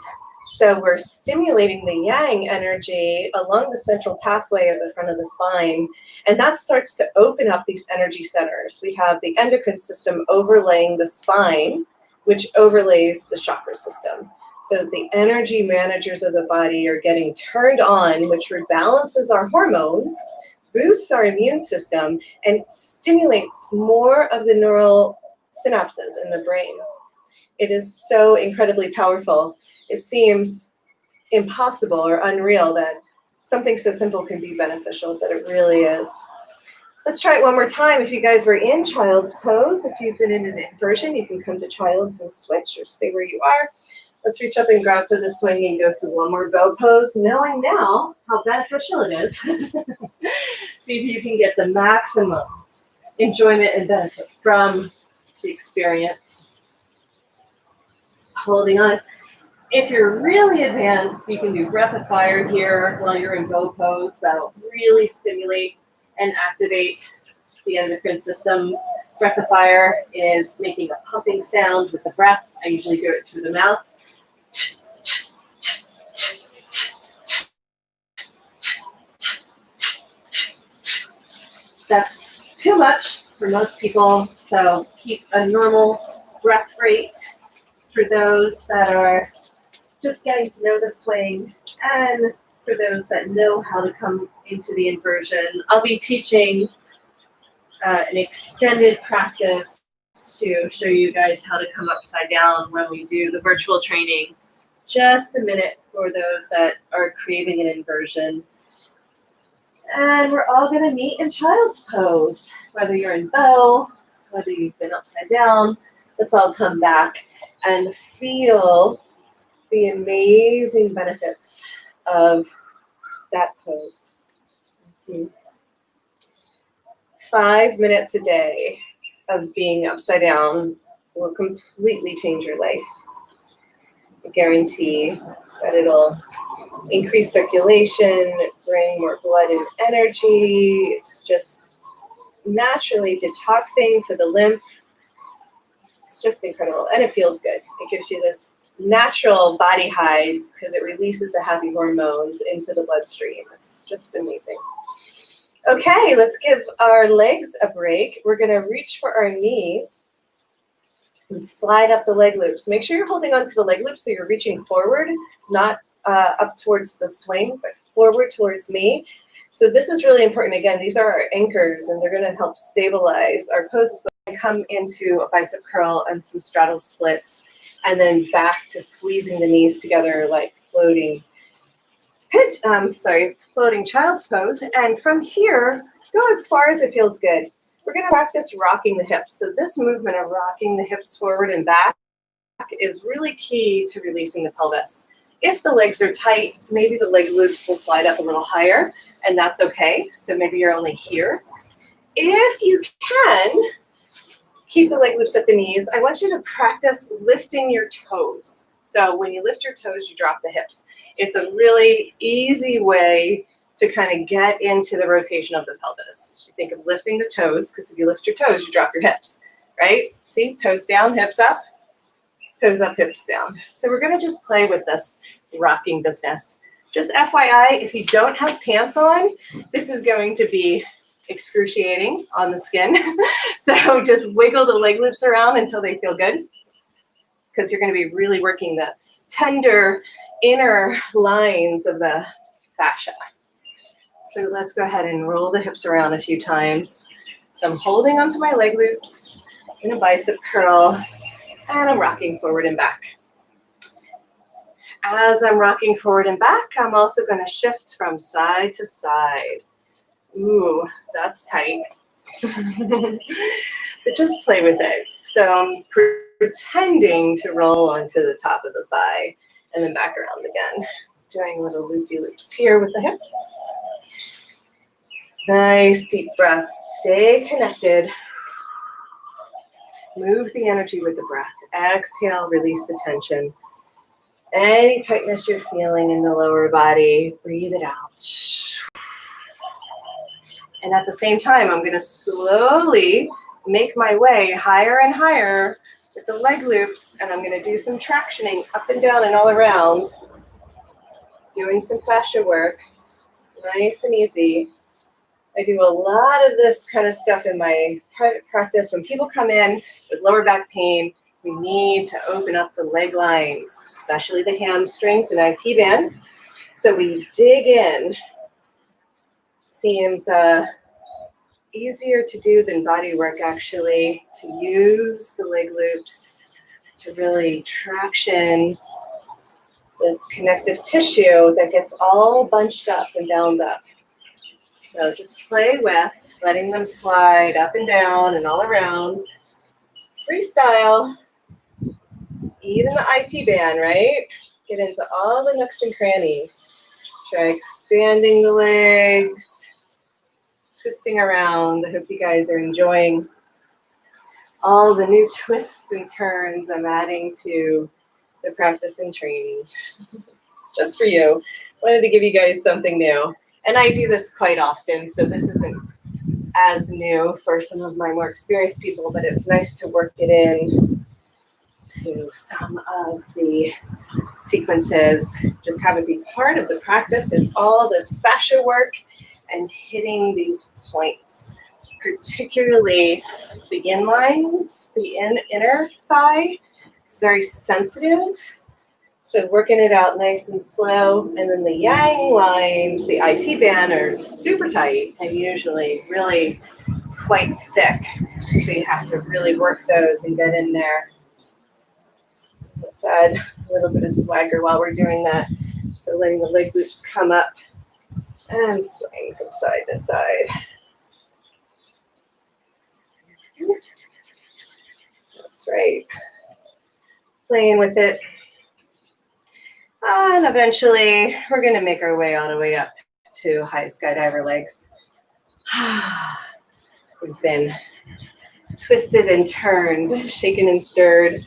So we're stimulating the yang energy along the central pathway of the front of the spine, and that starts to open up these energy centers. We have the endocrine system overlaying the spine, which overlays the chakra system. So the energy managers of the body are getting turned on, which rebalances our hormones, boosts our immune system, and stimulates more of the neural synapses in the brain. It is so incredibly powerful. It seems impossible or unreal that something so simple can be beneficial, but it really is. Let's try it one more time. If you guys were in Child's Pose, if you've been in an inversion, you can come to Child's and switch or stay where you are. Let's reach up and grab for the swing and go through one more bow pose, knowing now how beneficial it is. See if you can get the maximum enjoyment and benefit from the experience. Holding on. If you're really advanced, you can do rapid fire here while you're in bow pose. That'll really stimulate and activate the endocrine system. Rapid fire is making a pumping sound with the breath. I usually do it through the mouth. That's too much for most people, so keep a normal breath rate for those that are just getting to know the swing, and for those that know how to come into the inversion. I'll be teaching an extended practice to show you guys how to come upside down when we do the virtual training. Just a minute for those that are craving an inversion. And we're all going to meet in Child's Pose, whether you're in bow, whether you've been upside down. Let's all come back and feel the amazing benefits of that pose. 5 minutes a day of being upside down will completely change your life. I guarantee that it'll increase circulation, bring more blood and energy. It's just naturally detoxing for the lymph. It's just incredible, and it feels good. It gives you this natural body high because it releases the happy hormones into the bloodstream. It's just amazing. Okay, let's give our legs a break. We're going to reach for our knees and slide up the leg loops. Make sure you're holding onto the leg loops so you're reaching forward, not up towards the swing, but forward towards me. So this is really important. Again, these are our anchors, and they're going to help stabilize our poses. But come into a bicep curl and some straddle splits, and then back to squeezing the knees together like floating child's pose. And from here, go as far as it feels good. We're going to practice rocking the hips. So this movement of rocking the hips forward and back is really key to releasing the pelvis. If the legs are tight, maybe the leg loops will slide up a little higher, and that's okay. So maybe you're only here. If you can, keep the leg loops at the knees. I want you to practice lifting your toes. So when you lift your toes, you drop the hips. It's a really easy way to kind of get into the rotation of the pelvis. You think of lifting the toes, because if you lift your toes, you drop your hips, right? See, toes down, hips up, toes up, hips down. So we're going to just play with this rocking business. Just FYI, if you don't have pants on, this is going to be excruciating on the skin. So just wiggle the leg loops around until they feel good, because you're going to be really working the tender inner lines of the fascia. So let's go ahead and roll the hips around a few times. So I'm holding onto my leg loops in a bicep curl, and I'm rocking forward and back. As I'm rocking forward and back, I'm also going to shift from side to side. Ooh, that's tight. But just play with it. So I'm pretending to roll onto the top of the thigh and then back around again. Doing little loop-de-loops here with the hips. Nice deep breath. Stay connected. Move the energy with the breath. Exhale, release the tension. Any tightness you're feeling in the lower body, breathe it out. And at the same time, I'm going to slowly make my way higher and higher with the leg loops, and I'm going to do some tractioning up and down and all around, doing some fascia work, nice and easy. I do a lot of this kind of stuff in my private practice. When people come in with lower back pain, we need to open up the leg lines, especially the hamstrings and IT band. So we dig in. Seems easier to do than body work, actually, to use the leg loops to really traction the connective tissue that gets all bunched up and bound up. So just play with letting them slide up and down and all around. Freestyle. Even the IT band, right? Get into all the nooks and crannies. Try expanding the legs, twisting around. I hope you guys are enjoying all the new twists and turns I'm adding to the practice and training. Just for you. Wanted to give you guys something new. And I do this quite often, so this isn't as new for some of my more experienced people, but it's nice to work it in to some of the sequences. Just have it be part of the practice is all this fascia work and hitting these points, particularly the in lines, the inner thigh. It's very sensitive. So working it out nice and slow. And then the yang lines, the IT band, are super tight and usually really quite thick. So you have to really work those and get in there. Let's add a little bit of swagger while we're doing that. So letting the leg loops come up and swing from side to side. That's right. Playing with it. And eventually, we're going to make our way all the way up to high skydiver legs. We've been twisted and turned, shaken and stirred.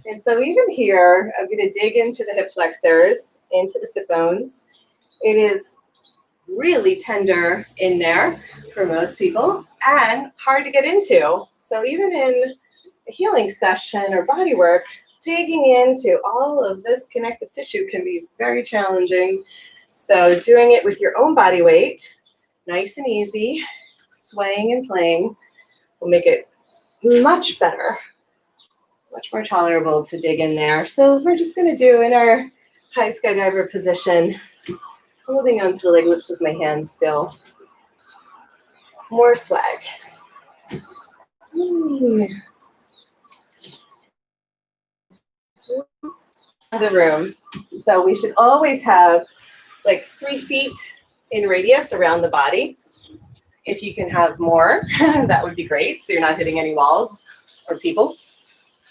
And so even here, I'm going to dig into the hip flexors, into the sit bones. It is really tender in there for most people and hard to get into. So even in a healing session or body work, digging into all of this connective tissue can be very challenging. So doing it with your own body weight, nice and easy, swaying and playing, will make it much better, much more tolerable to dig in there. So we're just going to do in our high skydiver position, holding onto the leg loops with my hands still. More swag. The room. So we should always have like 3 feet in radius around the body. If you can have more, that would be great. So you're not hitting any walls or people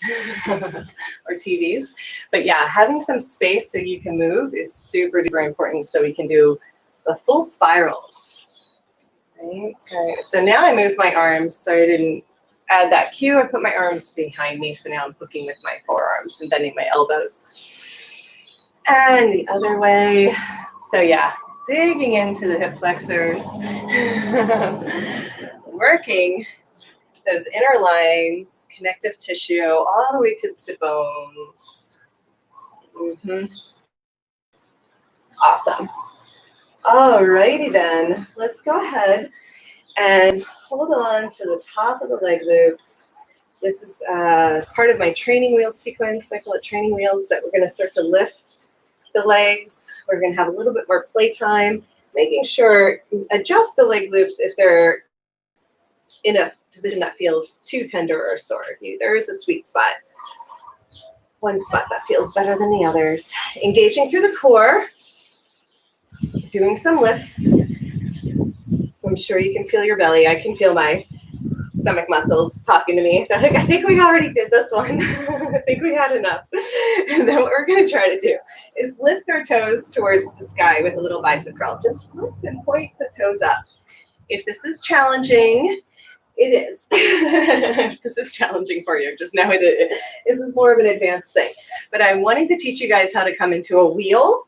or TVs. But yeah, having some space so you can move is super duper important. So we can do the full spirals. Right? Okay. So now I move my arms. So I didn't add that cue. I put my arms behind me. So now I'm hooking with my forearms and bending my elbows. And the other way. So yeah, digging into the hip flexors, working those inner lines, connective tissue, all the way to the sit bones. Awesome. Alrighty then, let's go ahead and hold on to the top of the leg loops. This is part of my training wheels sequence. I call it training wheels, that we're going to start to lift the legs. We're going to have a little bit more play time, making sure adjust the leg loops if they're in a position that feels too tender or sore. There is a sweet spot. One spot that feels better than the others. Engaging through the core, doing some lifts. I'm sure you can feel your belly. I can feel my stomach muscles talking to me. They're like, I think we already did this one. I think we had enough. And then what we're going to try to do is lift our toes towards the sky with a little bicep curl. Just lift and point the toes up. If this is challenging, it is. If this is challenging for you, just know that this is more of an advanced thing. But I'm wanting to teach you guys how to come into a wheel,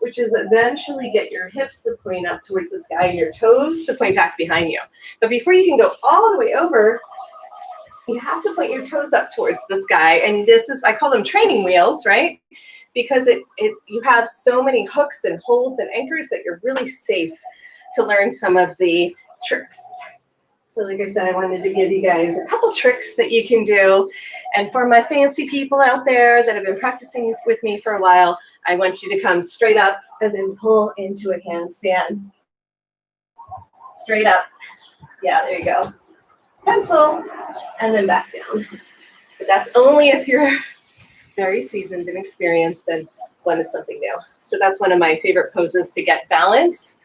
which is eventually get your hips to point up towards the sky and your toes to point back behind you. But before you can go all the way over, you have to point your toes up towards the sky. And this is, I call them training wheels, right? Because you have so many hooks and holds and anchors that you're really safe to learn some of the tricks. So like I said, I wanted to give you guys a couple tricks that you can do. And for my fancy people out there that have been practicing with me for a while, I want you to come straight up and then pull into a handstand. Straight up. Yeah, there you go. Pencil, and then back down. But that's only if you're very seasoned and experienced and wanted something new. So that's one of my favorite poses to get balance,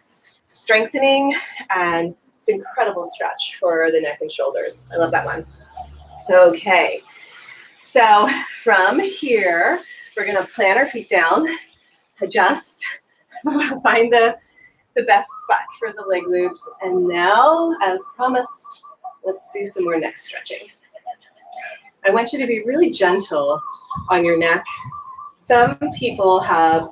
strengthening, and it's an incredible stretch for the neck and shoulders. I love that one. Okay, so from here, we're going to plant our feet down, adjust, find the best spot for the leg loops. And now, as promised, let's do some more neck stretching. I want you to be really gentle on your neck. Some people have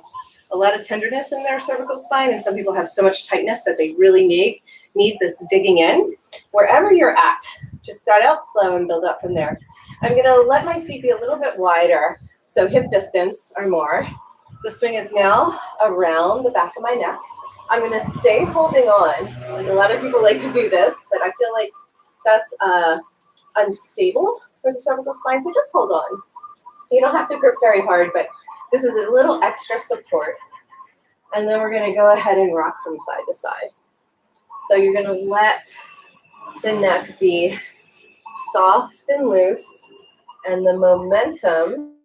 a lot of tenderness in their cervical spine, and some people have so much tightness that they really need this digging in. Wherever you're at, just start out slow and build up from there. I'm going to let my feet be a little bit wider, so hip distance or more. The swing is now around the back of my neck. I'm going to stay holding on. And a lot of people like to do this, but I feel like that's unstable for the cervical spine, so just hold on. You don't have to grip very hard, but this is a little extra support. And then we're going to go ahead and rock from side to side. So you're going to let the neck be soft and loose, and the momentum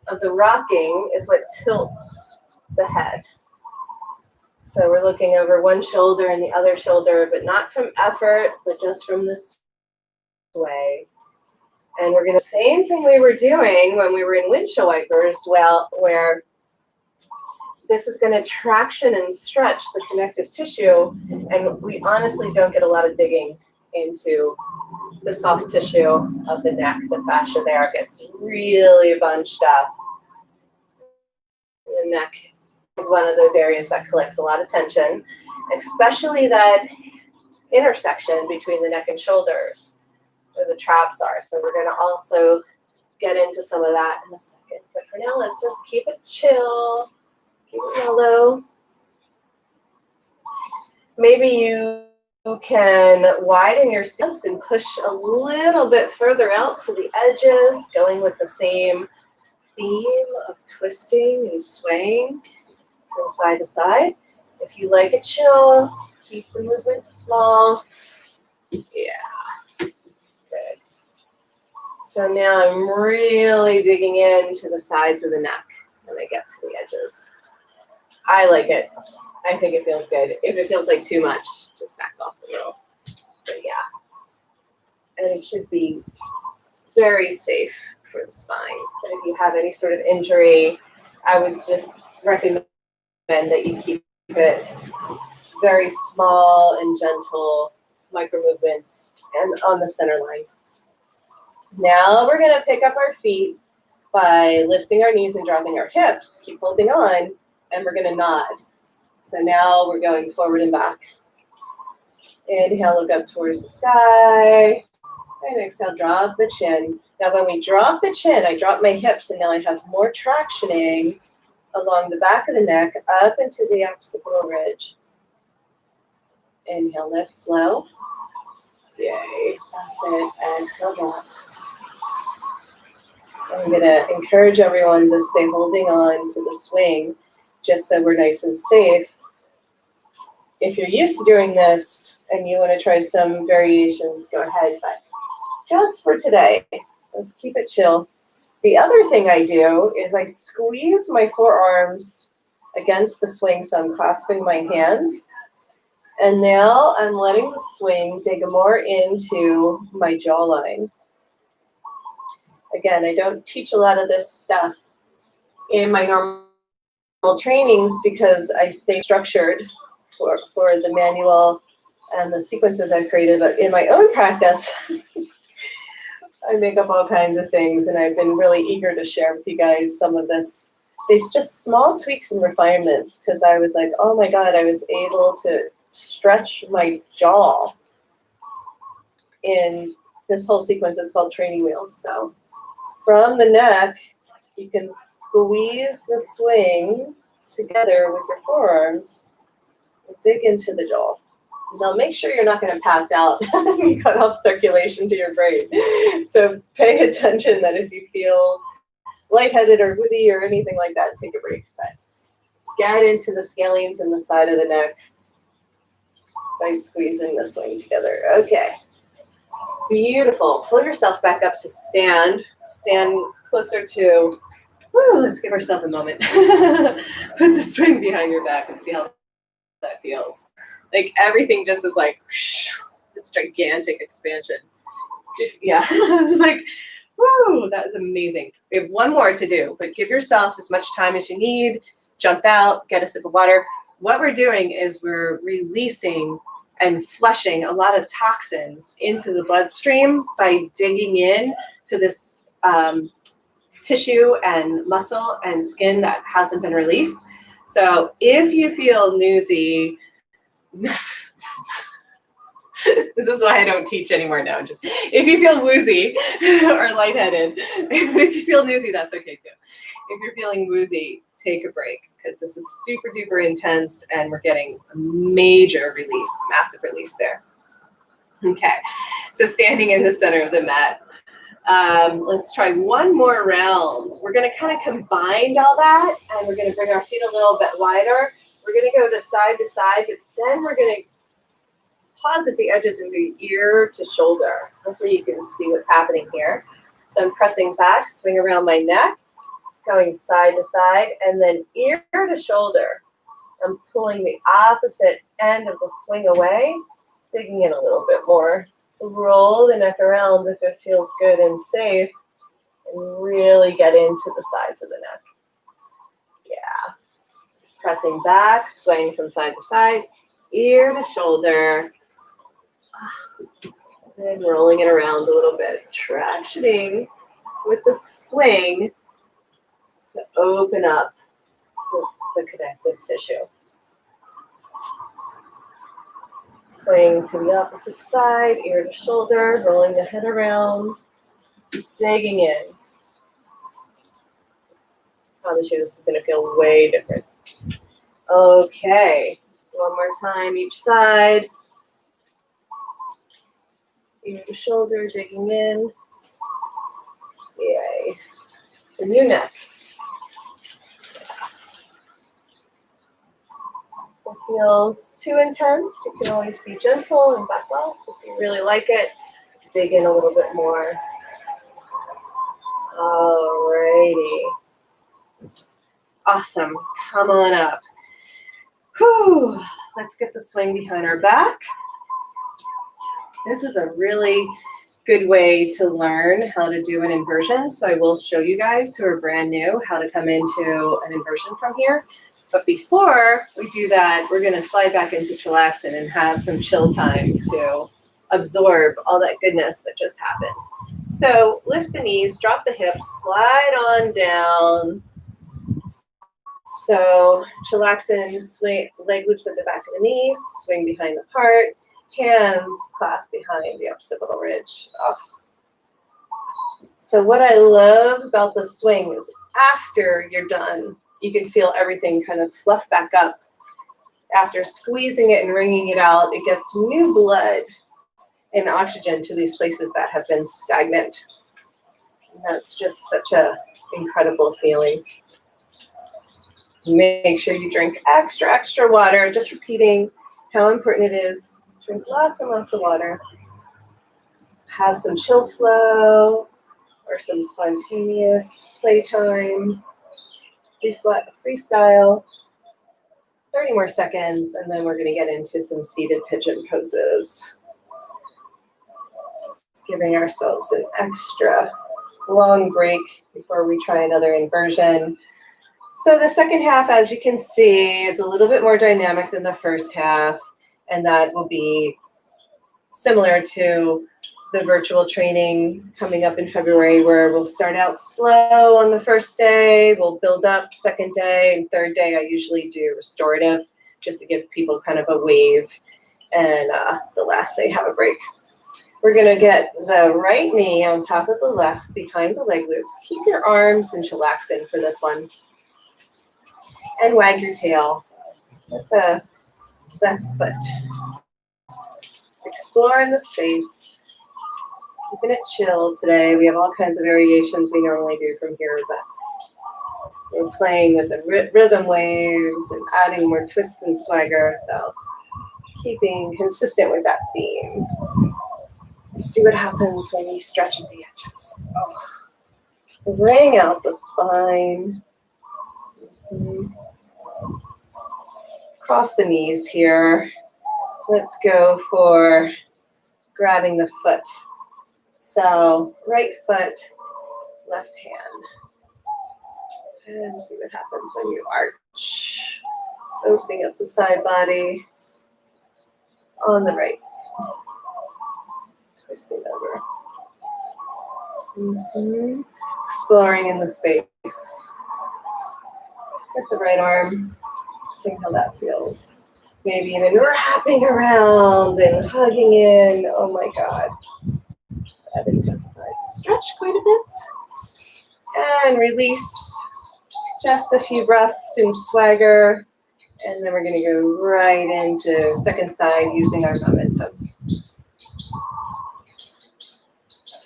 of the rocking is what tilts the head. So we're looking over one shoulder and the other shoulder, but not from effort, but just from the sway. And we're going to same thing we were doing when we were in Windshield Wipers, well, where this is going to traction and stretch the connective tissue, and we honestly don't get a lot of digging into the soft tissue of the neck. The fascia there gets really bunched up. The neck is one of those areas that collects a lot of tension, especially that intersection between the neck and shoulders, where the traps are. So we're going to also get into some of that in a second. But for now, let's just keep it chill, keep it mellow. Maybe you can widen your stance and push a little bit further out to the edges, going with the same theme of twisting and swaying from side to side. If you like it chill, keep the movement small. Yeah, good. So now I'm really digging into the sides of the neck when I get to the edges. I like it. I think it feels good. If it feels like too much, just back off a little. But yeah, and it should be very safe for the spine. But if you have any sort of injury, I would just recommend that you keep it very small and gentle micro movements and on the center line. Now we're going to pick up our feet by lifting our knees and dropping our hips. Keep holding on, and we're going to nod. So now we're going forward and back. Inhale, look up towards the sky. And exhale, drop the chin. Now when we drop the chin, I drop my hips, and now I have more tractioning along the back of the neck up into the occipital ridge. Inhale, lift slow. Yay, that's it. Exhale, drop. I'm going to encourage everyone to stay holding on to the swing just so we're nice and safe. If you're used to doing this and you want to try some variations, go ahead. But just for today, let's keep it chill. The other thing I do is I squeeze my forearms against the swing, so I'm clasping my hands. And now I'm letting the swing dig more into my jawline. Again, I don't teach a lot of this stuff in my normal trainings because I stay structured for the manual and the sequences I've created. But in my own practice, I make up all kinds of things, and I've been really eager to share with you guys some of this. There's just small tweaks and refinements because I was like, oh my God, I was able to stretch my jaw in this whole sequence is called training wheels. So from the neck, you can squeeze the swing together with your forearms and dig into the jaw. Now make sure you're not going to pass out and you cut off circulation to your brain. So pay attention that if you feel lightheaded or woozy or anything like that, take a break. But get into the scalenes in the side of the neck by squeezing the swing together. Okay. Beautiful. Pull yourself back up to stand. Stand closer to, let's give ourselves a moment. Put the swing behind your back and see how that feels. Like everything just is like this gigantic expansion. Yeah, it's like, woo, that is amazing. We have one more to do, but give yourself as much time as you need. Jump out, get a sip of water. What we're doing is we're releasing and flushing a lot of toxins into the bloodstream by digging in to this tissue and muscle and skin that hasn't been released. So if you feel newsy, this is why I don't teach anymore now. Just if you feel woozy or lightheaded, if you feel newsy, that's okay too. If you're feeling woozy, take a break because this is super duper intense and we're getting a major release, massive release there. Okay, so standing in the center of the mat. Let's try one more round. We're going to kind of combine all that and we're going to bring our feet a little bit wider. We're going to go to side, but then we're going to pause at the edges and do ear to shoulder. Hopefully you can see what's happening here. So I'm pressing back, swing around my neck, going side to side, and then ear to shoulder. I'm pulling the opposite end of the swing away, digging in a little bit more roll the neck around if it feels good and safe, and really get into the sides of the neck. Yeah. Pressing back, swaying from side to side, ear to shoulder, and rolling it around a little bit, tractioning with the swing to open up the connective tissue. Swing to the opposite side, ear to shoulder, rolling the head around, digging in. I promise you this is going to feel way different. Okay, one more time each side. Ear to shoulder, digging in. Yay. It's a new neck. If it feels too intense, you can always be gentle and back off. If you really like it, dig in a little bit more. Alrighty. Awesome. Come on up. Whew. Let's get the swing behind our back. This is a really good way to learn how to do an inversion. So I will show you guys who are brand new how to come into an inversion from here. But before we do that, we're going to slide back into Chillaxin and have some chill time to absorb all that goodness that just happened. So lift the knees, drop the hips, slide on down. So Chillaxin, swing, leg loops at the back of the knees, swing behind the heart, hands clasped behind the occipital ridge. Oh. So what I love about the swing is after you're done, you can feel everything kind of fluff back up. After squeezing it and wringing it out, it gets new blood and oxygen to these places that have been stagnant. And that's just such an incredible feeling. Make sure you drink extra water. Just repeating how important it is. Drink lots and lots of water. Have some chill flow or some spontaneous playtime. Freestyle. 30 more seconds, and then we're going to get into some seated pigeon poses. Just giving ourselves an extra long break before we try another inversion. So the second half, as you can see, is a little bit more dynamic than the first half, and that will be similar to the virtual training coming up in February, where we'll start out slow on the first day, we'll build up second day, and third day I usually do restorative, just to give people kind of a wave, and the last day have a break. We're gonna get the right knee on top of the left behind the leg loop. Keep your arms in Chillaxin for this one. And wag your tail with the left foot. Exploring the space. Keeping it chill today. We have all kinds of variations we normally do from here, but we're playing with the rhythm waves and adding more twists and swagger, so keeping consistent with that theme. Let's see what happens when you stretch at the edges. Oh. Laying out the spine. Cross the knees here. Let's go for grabbing the foot. So right foot, left hand. And see what happens when you arch. Opening up the side body on the right. Twisting over. Exploring in the space. With the right arm. Seeing how that feels. Maybe even wrapping around and hugging in. Oh my God. That intensifies the stretch quite a bit. And release. Just a few breaths in swagger. And then we're going to go right into second side using our momentum.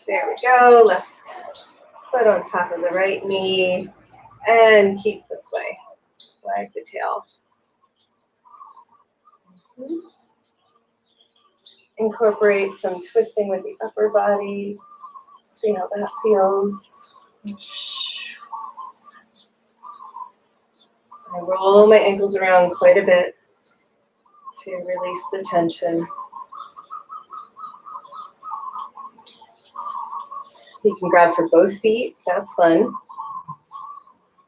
There we go. Left foot on top of the right knee. And keep the sway. Wag the tail. Incorporate some twisting with the upper body. See how that feels. I roll my ankles around quite a bit to release the tension. You can grab for both feet. That's fun.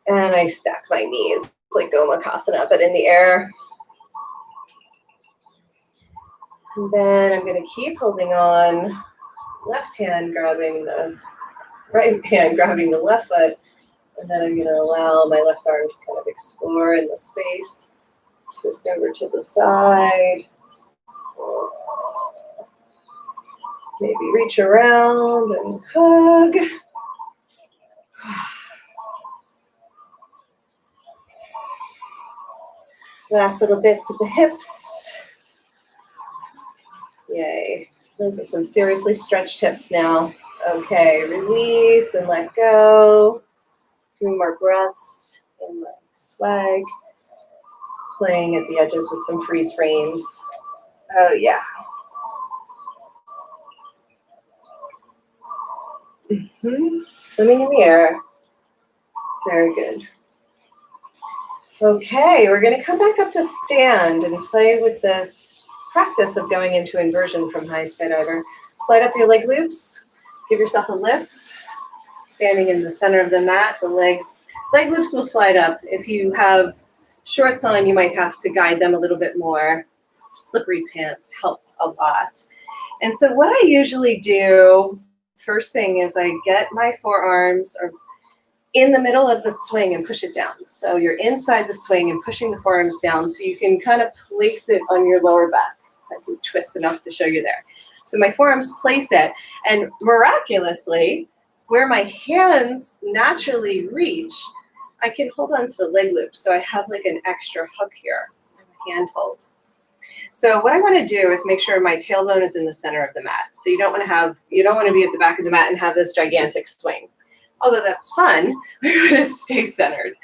And I stack my knees. It's like Gomakasana, but in the air. And then I'm going to keep holding on. Left hand grabbing the right hand, grabbing the left foot. And then I'm going to allow my left arm to kind of explore in the space. Twist over to the side. Maybe reach around and hug. Last little bits of the hips. Yay. Those are some seriously stretched hips now. Okay, release and let go. 3 more breaths in my swag. Playing at the edges with some freeze frames. Oh yeah. Swimming in the air. Very good. Okay, we're going to come back up to stand and play with this practice of going into inversion from high skydiver. Slide up your leg loops. Give yourself a lift. Standing in the center of the mat, the leg loops will slide up. If you have shorts on, you might have to guide them a little bit more. Slippery pants help a lot. And so what I usually do, first thing is I get my forearms in the middle of the swing and push it down. So you're inside the swing and pushing the forearms down so you can kind of place it on your lower back. I can twist enough to show you there. So my forearms place it, and miraculously, where my hands naturally reach, I can hold on to the leg loop. So I have like an extra hug here, hand hold. So what I want to do is make sure my tailbone is in the center of the mat. So you don't want to be at the back of the mat and have this gigantic swing. Although that's fun, we're going to stay centered.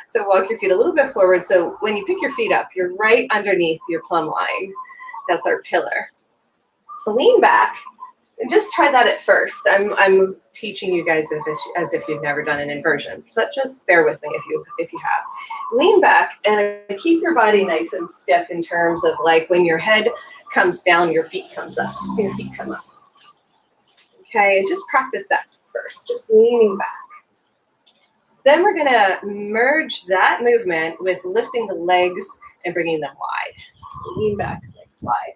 So walk your feet a little bit forward. So when you pick your feet up, you're right underneath your plumb line. That's our pillar. Lean back and just try that at first. I'm teaching you guys as if you've never done an inversion, but just bear with me if you have. Lean back and keep your body nice and stiff in terms of like when your head comes down, your feet comes up, your feet come up. Okay, and just practice that first, just leaning back. Then we're gonna merge that movement with lifting the legs and bringing them wide. So lean back, legs wide.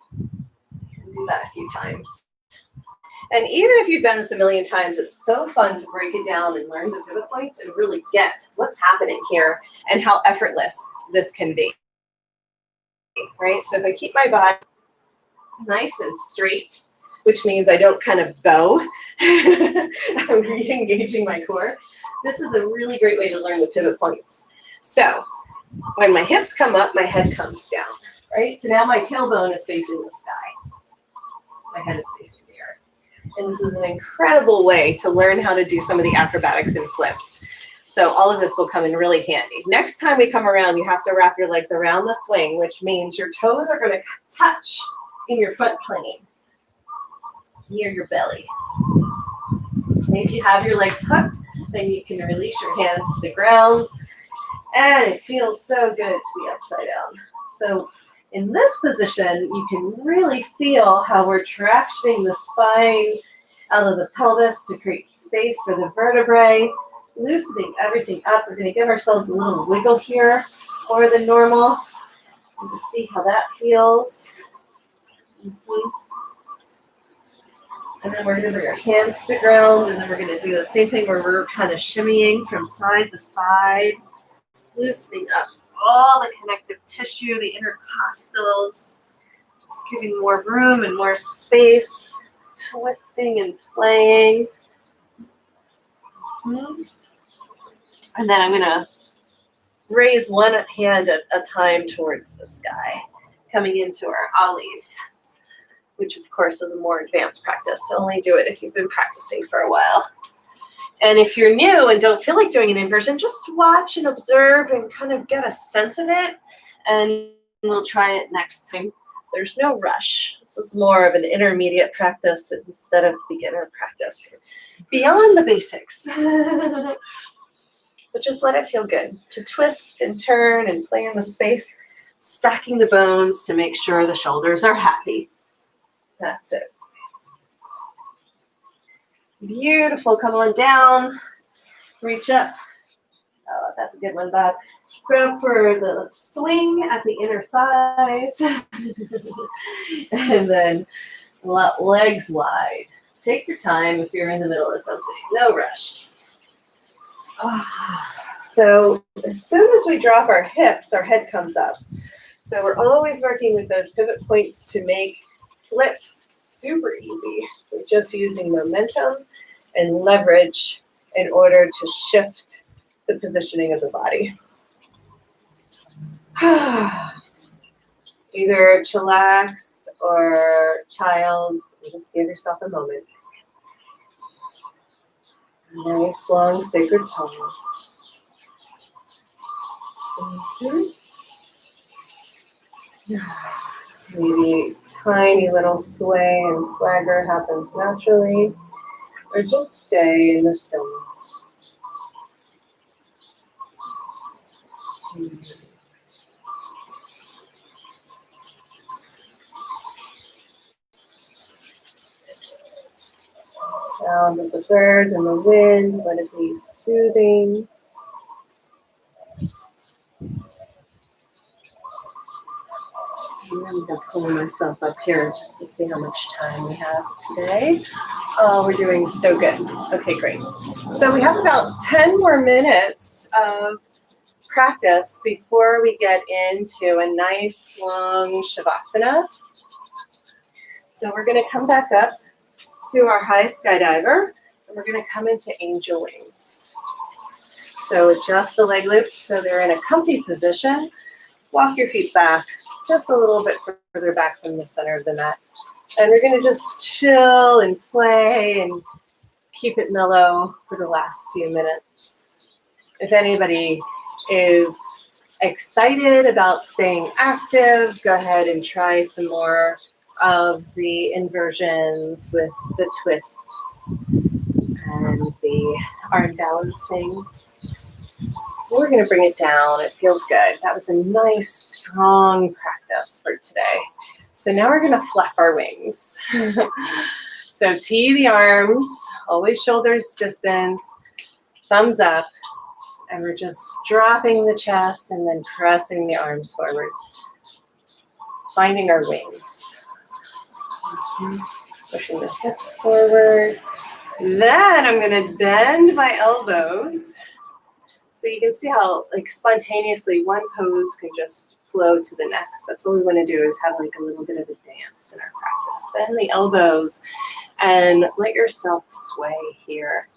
Do that a few times. And even if you've done this a million times, it's so fun to break it down and learn the pivot points and really get what's happening here and how effortless this can be. Right? So if I keep my body nice and straight, which means I don't kind of bow, I'm re-engaging my core. This is a really great way to learn the pivot points. So when my hips come up, my head comes down. Right? So now my tailbone is facing the sky. My head is facing the earth. And this is an incredible way to learn how to do some of the acrobatics and flips. So all of this will come in really handy. Next time we come around, you have to wrap your legs around the swing, which means your toes are going to touch in your foot plane, near your belly. So if you have your legs hooked, then you can release your hands to the ground. And it feels so good to be upside down. So in this position, you can really feel how we're tractioning the spine out of the pelvis to create space for the vertebrae, loosening everything up. We're going to give ourselves a little wiggle here more than normal. And to see how that feels. And then we're going to bring our hands to the ground, and then we're going to do the same thing where we're kind of shimmying from side to side, loosening up all the connective tissue, the intercostals, just giving more room and more space, twisting and playing. And then I'm going to raise one hand at a time towards the sky, coming into our ollies, which of course is a more advanced practice. So only do it if you've been practicing for a while. And if you're new and don't feel like doing an inversion, just watch and observe and kind of get a sense of it. And we'll try it next time. There's no rush. This is more of an intermediate practice instead of beginner practice. Beyond the basics. But just let it feel good. To twist and turn and play in the space, stacking the bones to make sure the shoulders are happy. That's it. Beautiful. Come on down. Reach up. Oh, that's a good one, Bob. Grab for the swing at the inner thighs. And then legs wide. Take your time if you're in the middle of something. No rush. So as soon as we drop our hips, our head comes up. So we're always working with those pivot points to make flips super easy. We're just using momentum and leverage in order to shift the positioning of the body. Either chillax or child's, and just give yourself a moment. Nice long sacred pause. Maybe tiny little sway and swagger happens naturally, or just stay in the stillness. Sound of the birds and the wind, let it be soothing. I'm going to pull myself up here just to see how much time we have today. Oh, we're doing so good. Okay, great. So we have about 10 more minutes of practice before we get into a nice long Shavasana. So we're going to come back up to our high skydiver, and we're going to come into angel wings. So adjust the leg loops so they're in a comfy position. Walk your feet back just a little bit further back from the center of the mat. And we're going to just chill and play and keep it mellow for the last few minutes. If anybody is excited about staying active, go ahead and try some more of the inversions with the twists and the arm balancing. We're going to bring it down. It feels good. That was a nice, strong practice for today. So now we're going to flap our wings. So tee the arms, always shoulders distance, thumbs up, and we're just dropping the chest and then pressing the arms forward, finding our wings. Pushing the hips forward. Then I'm going to bend my elbows. So you can see how like spontaneously one pose can just flow to the next. That's what we want to do, is have like a little bit of a dance in our practice. Bend the elbows and let yourself sway here.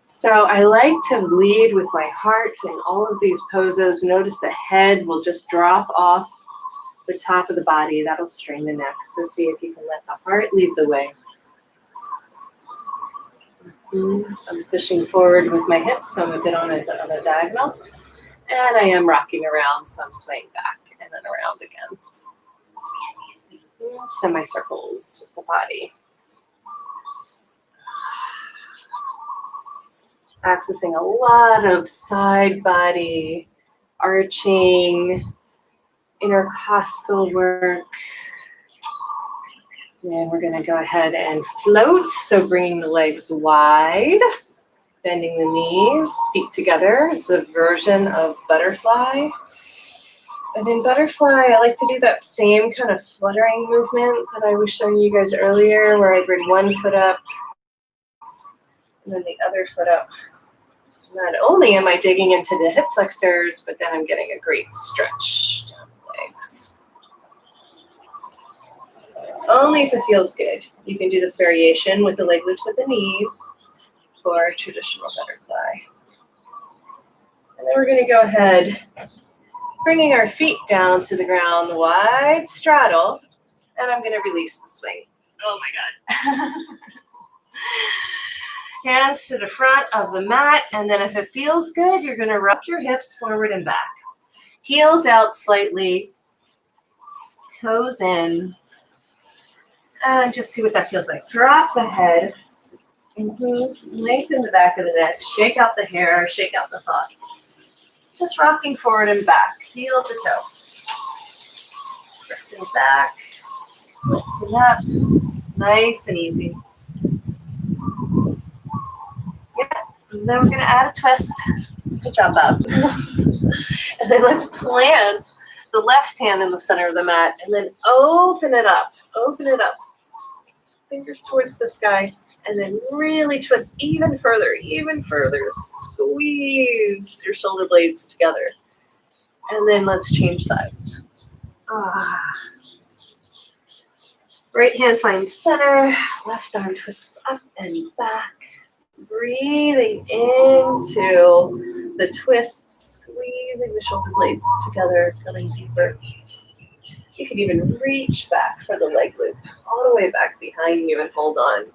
So I like to lead with my heart in all of these poses. Notice the head will just drop off the top of the body. That'll strain the neck. So see if you can let the heart lead the way. I'm pushing forward with my hips, so I'm a bit on a diagonal. And I am rocking around, so I'm swaying back and then around again. Semicircles with the body. Accessing a lot of side body, arching, intercostal work. And we're going to go ahead and float. So bringing the legs wide, bending the knees, feet together. It's a version of butterfly. And in butterfly, I like to do that same kind of fluttering movement that I was showing you guys earlier, where I bring one foot up and then the other foot up. Not only am I digging into the hip flexors, but then I'm getting a great stretch down the legs. Only if it feels good. You can do this variation with the leg loops at the knees for traditional butterfly. And then we're going to go ahead, bringing our feet down to the ground, wide straddle, and I'm going to release the swing. Oh my God. Hands to the front of the mat, and then if it feels good, you're going to rock your hips forward and back. Heels out slightly, toes in. And just see what that feels like. Drop the head. Lengthen the back of the neck. Shake out the hair. Shake out the thoughts. Just rocking forward and back. Heel to toe. Pressing back. Lifting up. Nice and easy. And then we're going to add a twist. Good job, Bob. And then let's plant the left hand in the center of the mat and then open it up. Open it up. Fingers towards the sky. And then really twist even further, even further. Squeeze your shoulder blades together. And then let's change sides. Right hand finds center, left arm twists up and back. Breathing into the twists, squeezing the shoulder blades together, going deeper. You can even reach back for the leg loop, all the way back behind you and hold on.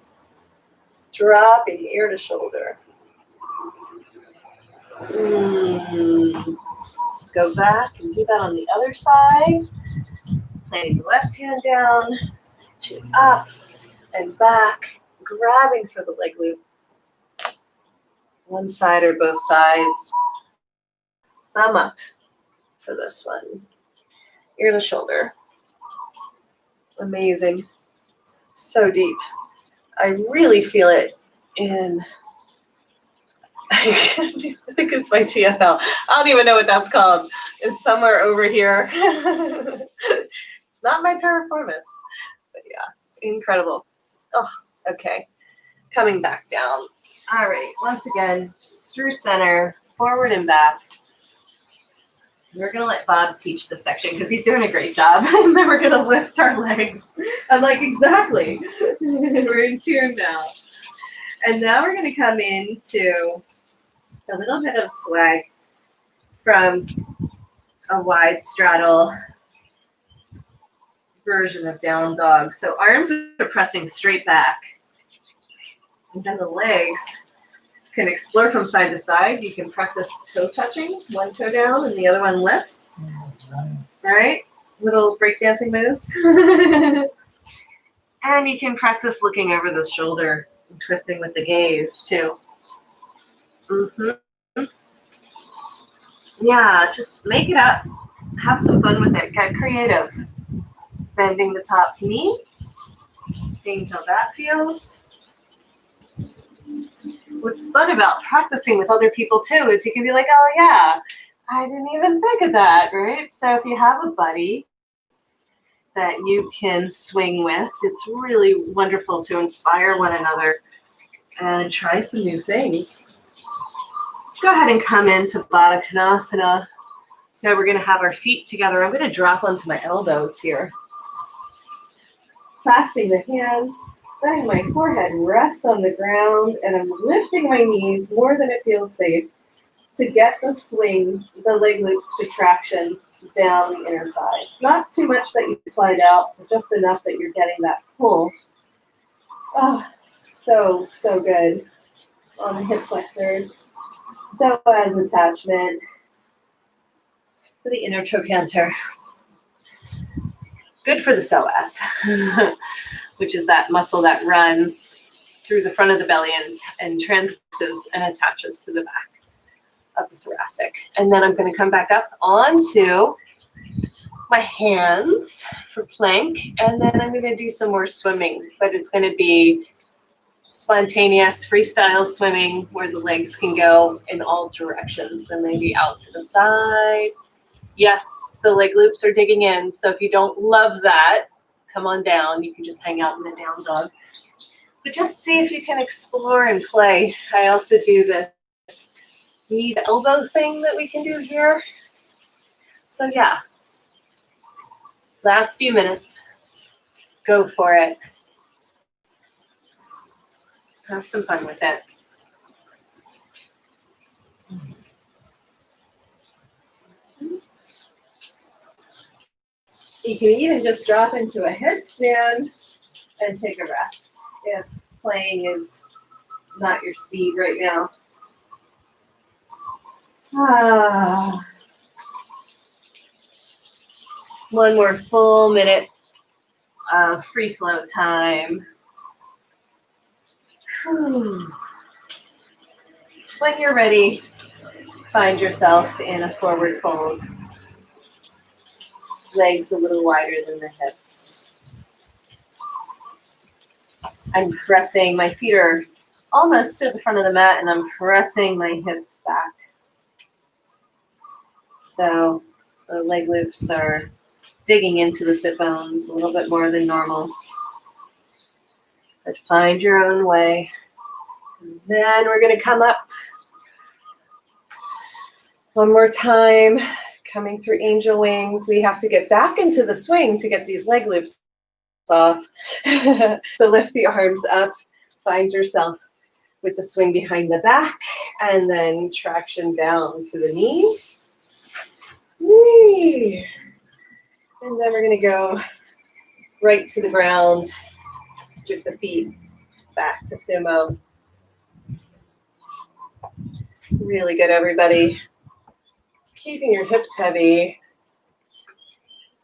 Dropping ear to shoulder. Let's go back and do that on the other side. Laying the left hand down, chin up and back, grabbing for the leg loop. One side or both sides. Thumb up for this one. Ear to shoulder. Amazing. So deep. I really feel it in, I think it's my TFL. I don't even know what that's called. It's somewhere over here. It's not my piriformis. But yeah, incredible. Oh, okay. Coming back down. All right, once again, through center, forward and back. We're going to let Bob teach this section because he's doing a great job. And then we're going to lift our legs. I'm like, exactly. We're in tune now. And now we're going to come into a little bit of swag from a wide straddle version of down dog. So arms are pressing straight back. And then the legs can explore from side to side. You can practice toe touching, one toe down and the other one lifts. All right, little breakdancing moves. And you can practice looking over the shoulder and twisting with the gaze too. Yeah, just make it up. Have some fun with it. Get creative. Bending the top knee. Seeing how that feels. What's fun about practicing with other people too is you can be like, oh yeah, I didn't even think of that, right? So if you have a buddy that you can swing with, it's really wonderful to inspire one another and try some new things. Let's go ahead and come into Badaknasana. So we're going to have our feet together. I'm going to drop onto my elbows here. Clasping the hands. Letting my forehead rest on the ground, and I'm lifting my knees more than it feels safe to get the swing, the leg loops to traction down the inner thighs. Not too much that you slide out, but just enough that you're getting that pull. Oh, so good on the hip flexors. So as attachment for the inner trochanter. Good for the psoas. Which is that muscle that runs through the front of the belly and transverses and attaches to the back of the thoracic. And then I'm going to come back up onto my hands for plank, and then I'm going to do some more swimming, but it's going to be spontaneous freestyle swimming where the legs can go in all directions and maybe out to the side. Yes, the leg loops are digging in, so if you don't love that, come on down. You can just hang out in the down dog. But just see if you can explore and play. I also do this knee to elbow thing that we can do here. So yeah, last few minutes, go for it. Have some fun with it. You can even just drop into a headstand and take a rest if playing is not your speed right now. One more full minute of free flow time. When you're ready, find yourself in a forward fold. Legs a little wider than the hips. I'm pressing, my feet are almost to the front of the mat, and I'm pressing my hips back. So the leg loops are digging into the sit bones a little bit more than normal. But find your own way. And then we're going to come up one more time, coming through angel wings. We have to get back into the swing to get these leg loops off. So lift the arms up, find yourself with the swing behind the back, and then traction down to the knees. Whee! And then we're going to go right to the ground, with the feet back to sumo. Really good, everybody. Keeping your hips heavy.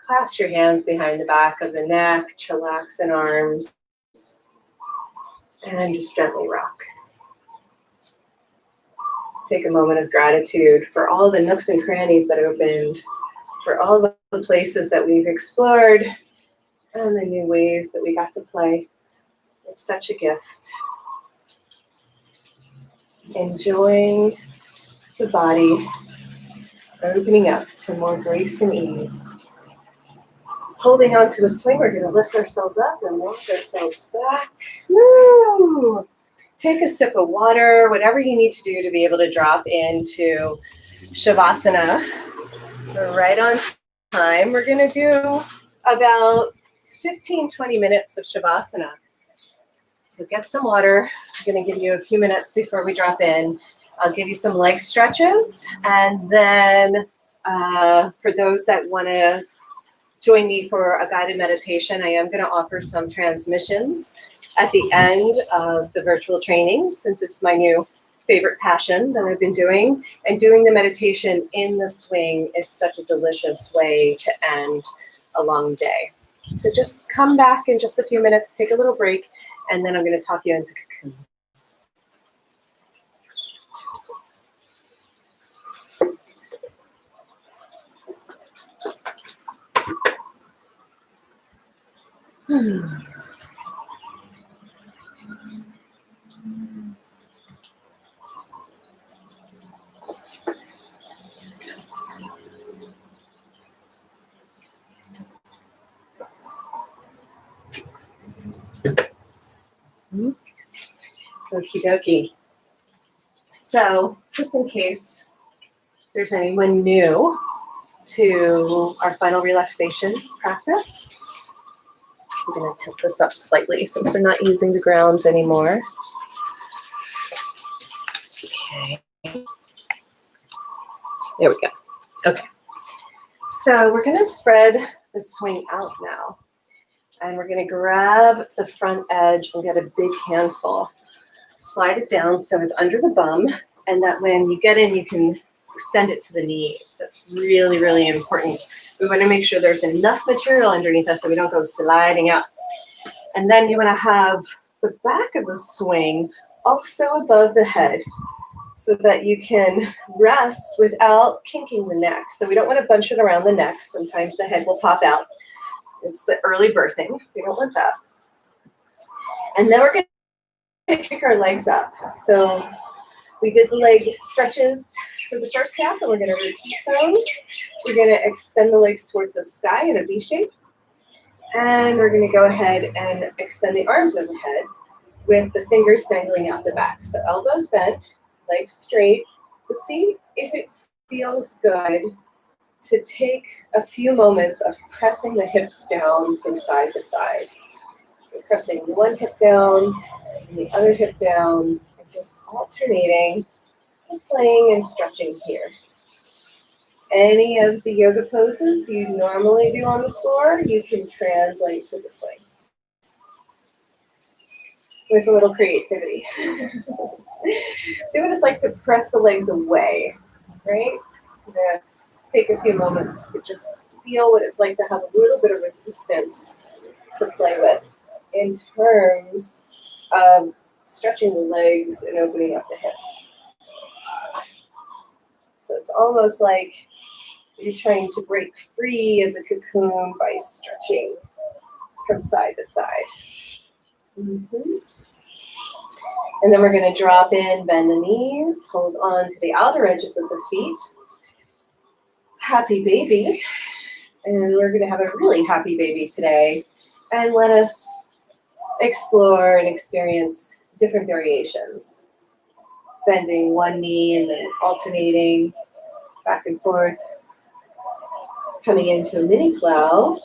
Clasp your hands behind the back of the neck, chillax in arms, and just gently rock. Let's take a moment of gratitude for all the nooks and crannies that opened, for all the places that we've explored, and the new ways that we got to play. It's such a gift. Enjoying the body, opening up to more grace and ease. Holding on to the swing, we're going to lift ourselves up and walk ourselves back. Woo! Take a sip of water, whatever you need to do to be able to drop into Shavasana. We're right on time. We're going to do about 15-20 minutes of Shavasana. So get some water. I'm going to give you a few minutes before we drop in. I'll give you some leg stretches. And then for those that want to join me for a guided meditation, I am going to offer some transmissions at the end of the virtual training, since it's my new favorite passion that I've been doing. And doing the meditation in the swing is such a delicious way to end a long day. So just come back in just a few minutes, take a little break, and then I'm going to talk you into cocoon. Okie dokie. So, just in case there's anyone new to our final relaxation practice, I'm going to tilt this up slightly since we're not using the ground anymore. Okay. There we go. Okay. So we're going to spread the swing out now. And we're going to grab the front edge and get a big handful. Slide it down so it's under the bum, and that when you get in, you can extend it to the knees. That's really, really important. We want to make sure there's enough material underneath us so we don't go sliding out. And then you want to have the back of the swing also above the head so that you can rest without kinking the neck. So we don't want to bunch it around the neck. Sometimes the head will pop out. It's the early birthing. We don't want that. And then we're going to kick our legs up. So we did the leg stretches for the first half, and we're going to repeat those. We're going to extend the legs towards the sky in a V shape. And we're going to go ahead and extend the arms overhead with the fingers dangling out the back. So elbows bent, legs straight. But see if it feels good to take a few moments of pressing the hips down from side to side. So pressing one hip down and the other hip down, and just alternating and playing and stretching here. Any of the yoga poses you normally do on the floor, you can translate to the swing with a little creativity. See what it's like to press the legs away, right? I'm gonna take a few moments to just feel what it's like to have a little bit of resistance to play with in terms of stretching the legs and opening up the hips. So it's almost like you're trying to break free of the cocoon by stretching from side to side. And then we're going to drop in, bend the knees, hold on to the outer edges of the feet. Happy baby. And we're going to have a really happy baby today. And let us explore and experience different variations. Bending one knee and then alternating back and forth. Coming into a mini plow.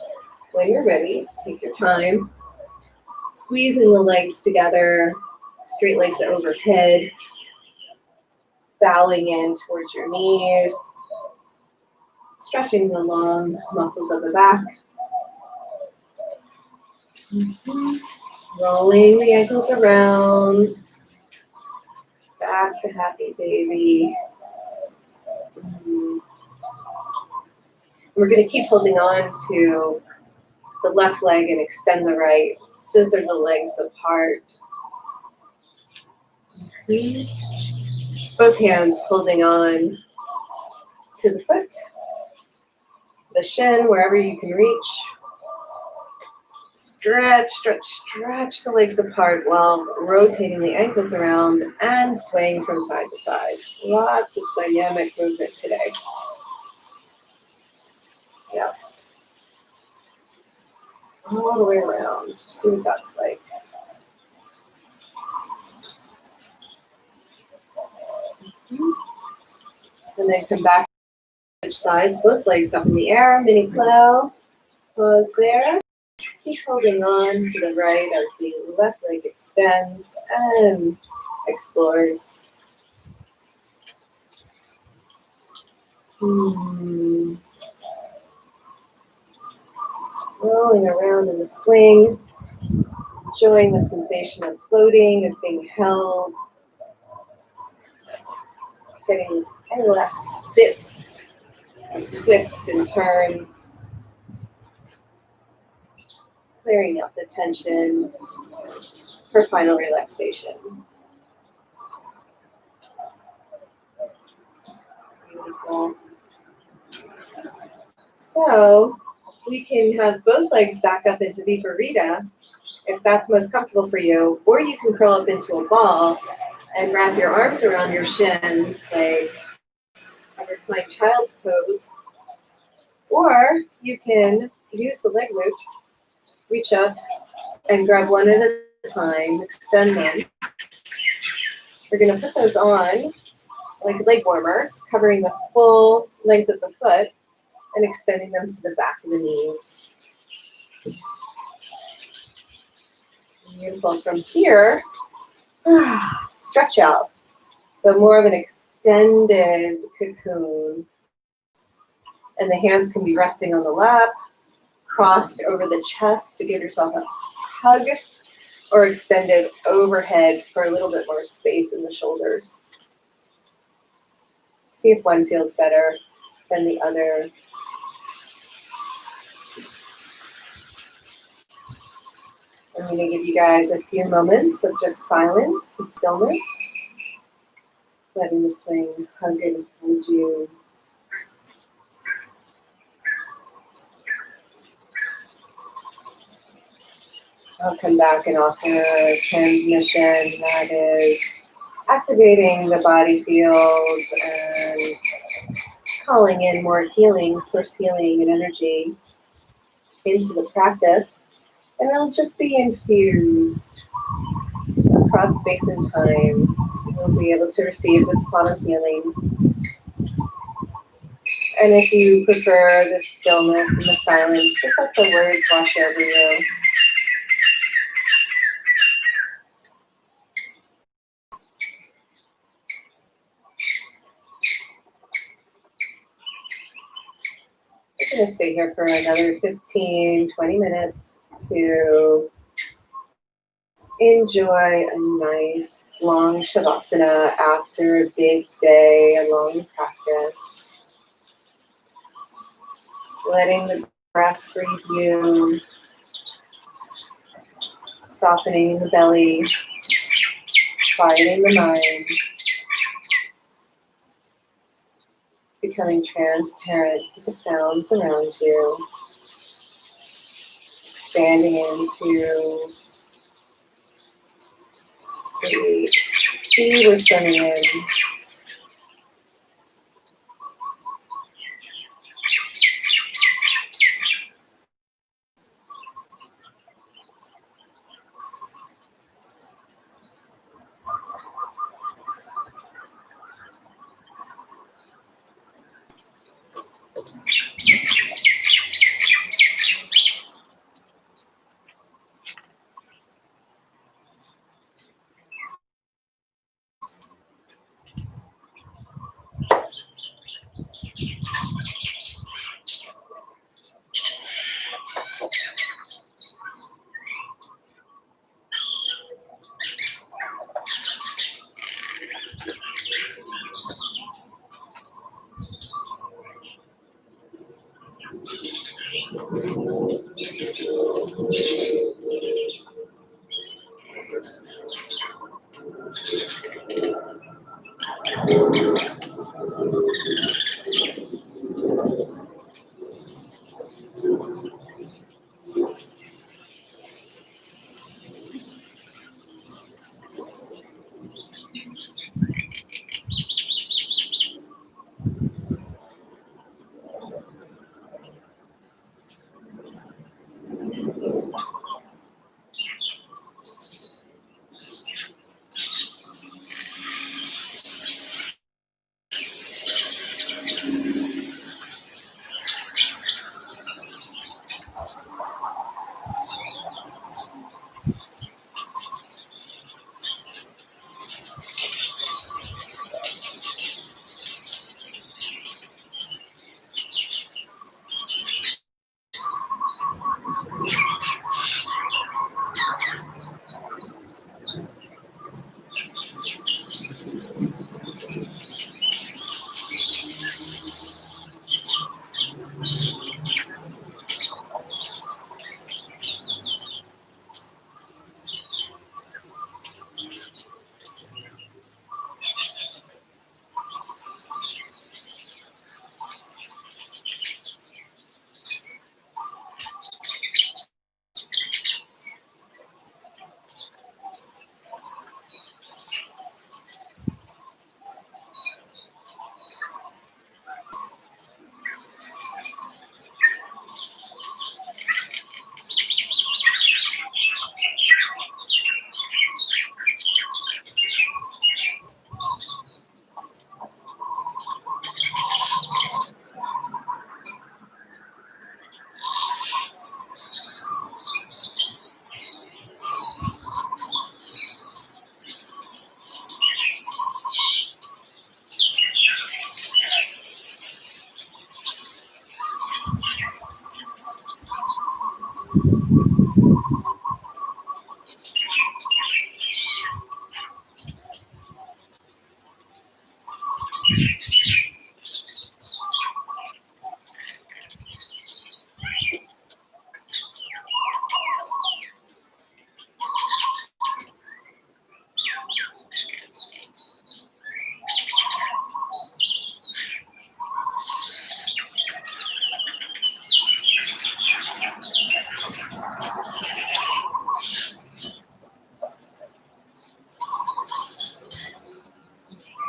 When you're ready, take your time. Squeezing the legs together. Straight legs overhead. Bowing in towards your knees. Stretching the long muscles of the back. Rolling the ankles around. Back to happy baby. We're going to keep holding on to the left leg and extend the right. Scissor the legs apart. Both hands holding on to the foot, the shin, wherever you can reach. Stretch, stretch, stretch the legs apart while rotating the ankles around and swaying from side to side. Lots of dynamic movement today. Yeah. All the way around. See what that's like. And then come back to switch sides, both legs up in the air, mini plow. Pause there. Keep holding on to the right as the left leg extends and explores. Rolling around in the swing. Enjoying the sensation of floating, of being held. Getting any less bits, twists and turns. Clearing up the tension for final relaxation. Beautiful. So we can have both legs back up into Viparita if that's most comfortable for you, or you can curl up into a ball and wrap your arms around your shins like a reclined child's pose, or you can use the leg loops. Reach up and grab one at a time, extend them. We're going to put those on like leg warmers, covering the full length of the foot and extending them to the back of the knees. Beautiful. From here, stretch out. So more of an extended cocoon. And the hands can be resting on the lap, crossed over the chest to give yourself a hug, or extended overhead for a little bit more space in the shoulders. See if one feels better than the other. I'm going to give you guys a few moments of just silence and stillness, letting the swing hug and hold you. I'll come back and offer a transmission that is activating the body field and calling in more healing, source healing and energy into the practice. And it'll just be infused across space and time. You'll be able to receive this quantum healing. And if you prefer the stillness and the silence, just let the words wash over you. We're going to stay here for another 15, 20 minutes to enjoy a nice long Shavasana after a big day, a long practice. Letting the breath breathe you, softening the belly, quieting the mind, becoming transparent to the sounds around you, expanding into the sea we're swimming in.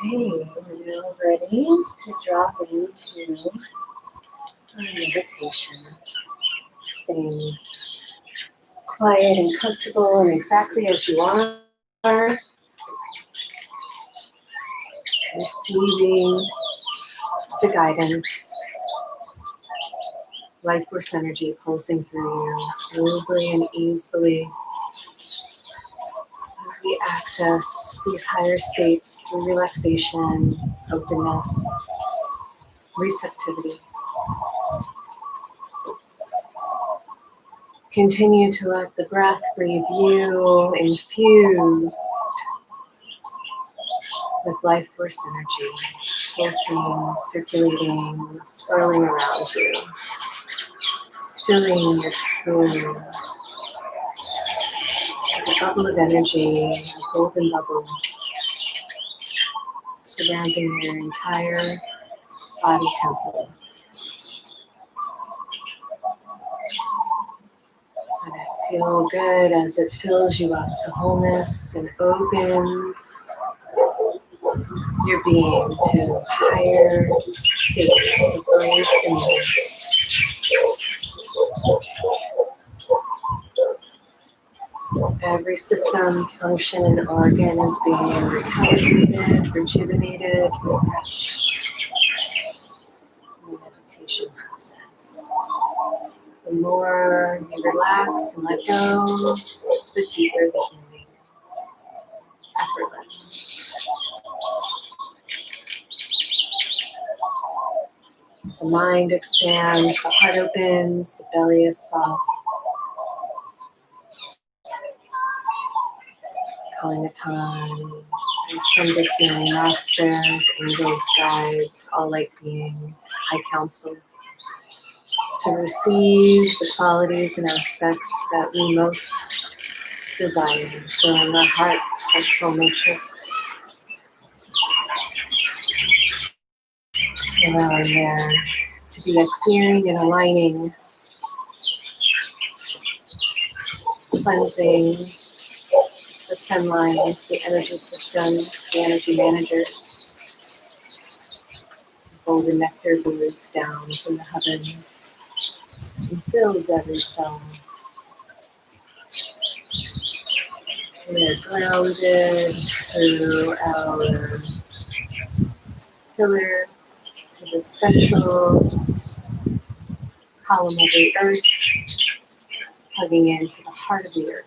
Okay, we're now ready to drop into our meditation. Staying quiet and comfortable and exactly as you are. Receiving the guidance, life force energy pulsing through you smoothly and easily as we access these higher states through relaxation, openness, receptivity. Continue to let the breath breathe you infused with life force energy, pulsing, circulating, swirling around you, filling your room with a bubble of energy, a golden bubble, surrounding your entire body temple. And it Feel good as it fills you up to wholeness and opens your being to higher states of grace and ease. Every system, function, and organ is being recalibrated, rejuvenated, refreshed in the meditation process. The more you relax and let go, the deeper the healing. Effortless. The mind expands, the heart opens, the belly is soft. Calling upon ascended healing masters, angels, guides, all light beings, high council, to receive the qualities and aspects that we most desire, filling our hearts, our soul matrix, allowing there to be a clearing and aligning, cleansing the sun lines, the energy systems, the energy managers. Golden nectar pours down from the heavens and fills every cell. We are grounded through our pillar to the central column of the earth, hugging into the heart of the earth,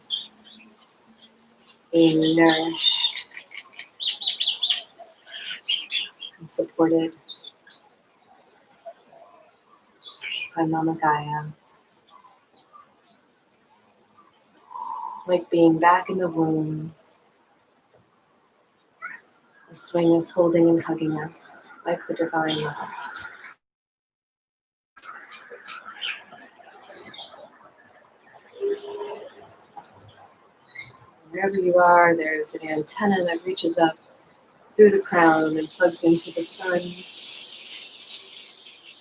being nourished and supported by Mama Gaia. Like being back in the womb, the swing is holding and hugging us like the divine mother. Wherever you are, there's an antenna that reaches up through the crown and plugs into the sun.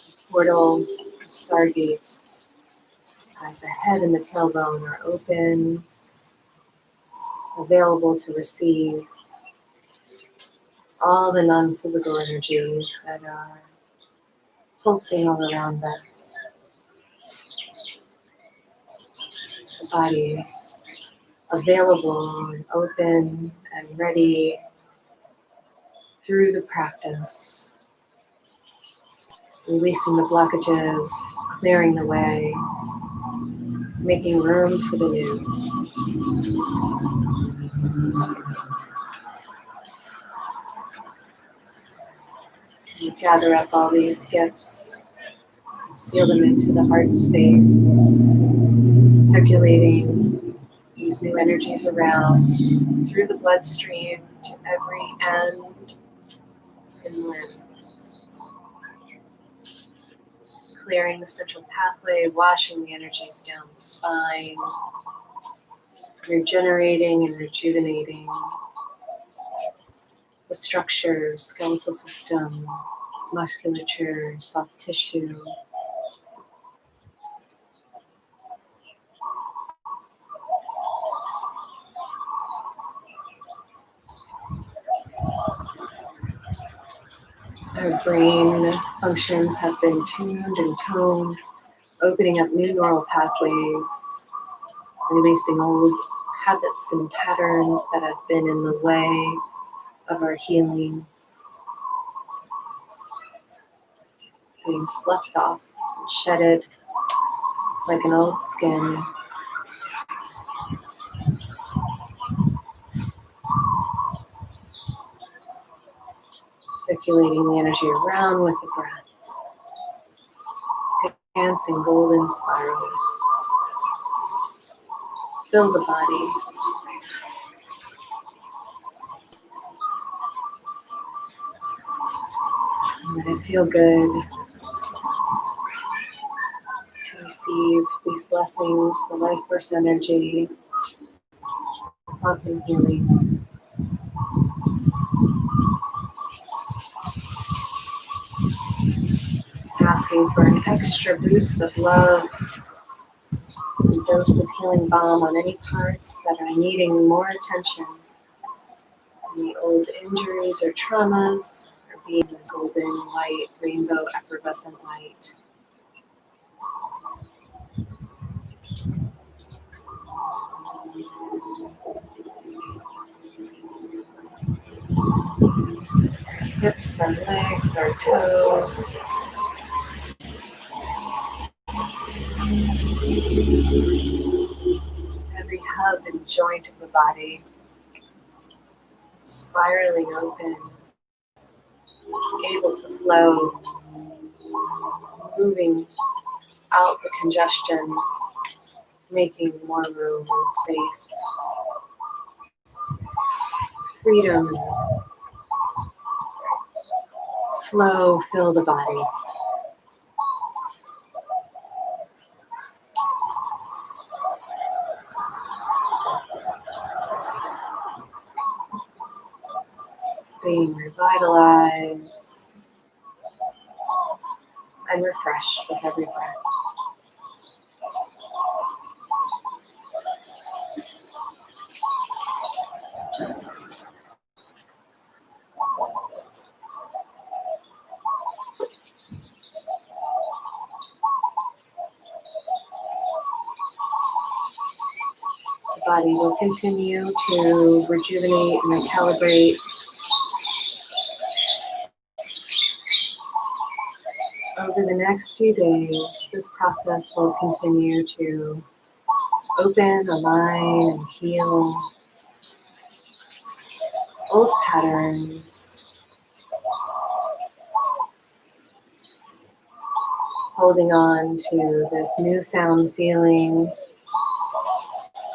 The portal, the stargate, the head and the tailbone are open, available to receive all the non-physical energies that are pulsing all around us. The body is available and open and ready through the practice, releasing the blockages, clearing the way, making room for the new. You gather up all these gifts, seal them into the heart space, circulating these new energies around through the bloodstream to every end and limb. Clearing the central pathway, washing the energies down the spine, regenerating and rejuvenating the structure, skeletal system, musculature, soft tissue. Our brain functions have been tuned and toned, opening up new neural pathways, releasing old habits and patterns that have been in the way of our healing, being sloughed off and shedded like an old skin. Circulating the energy around with the breath, dancing golden spirals. Fill the body. And let it feel good to receive these blessings, the life force energy, quantum healing. Asking for an extra boost of love A dose of healing balm on any parts that are needing more attention. Any old injuries or traumas are being this golden white, rainbow effervescent light. Hips, our legs, our toes. Every hub and joint of the body spiraling open, able to flow, moving out the congestion, making more room and space. Freedom, flow, fill the body. Being revitalized and refreshed with every breath. The body will continue to rejuvenate and recalibrate over the next few days. This process will continue to open, align, and heal old patterns, holding on to this newfound feeling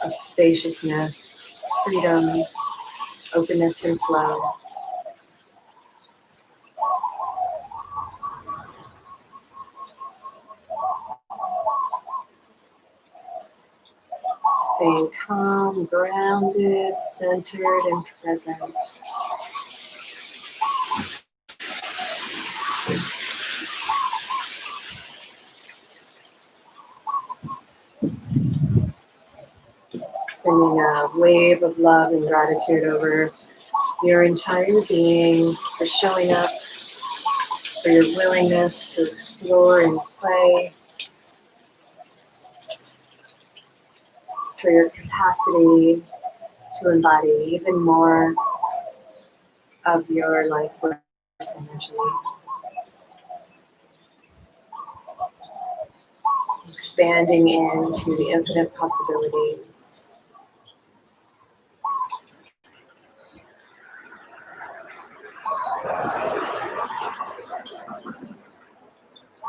of spaciousness, freedom, openness, and flow. Staying calm, grounded, centered, and present. Sending a wave of love and gratitude over your entire being for showing up, for your willingness to explore and play, for your capacity to embody even more of your life force energy. Expanding into the infinite possibilities.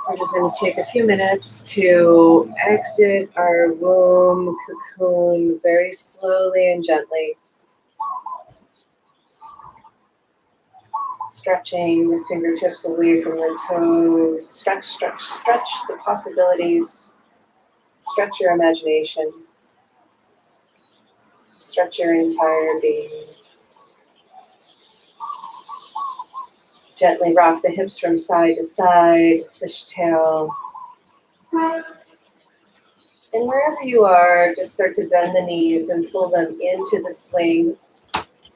We're just going to take a few minutes to exit our womb cocoon very slowly and gently. Stretching the fingertips away from the toes. Stretch, stretch, stretch the possibilities. Stretch your imagination. Stretch your entire being. Gently rock the hips from side to side, fishtail. And wherever you are, just start to bend the knees and pull them into the swing.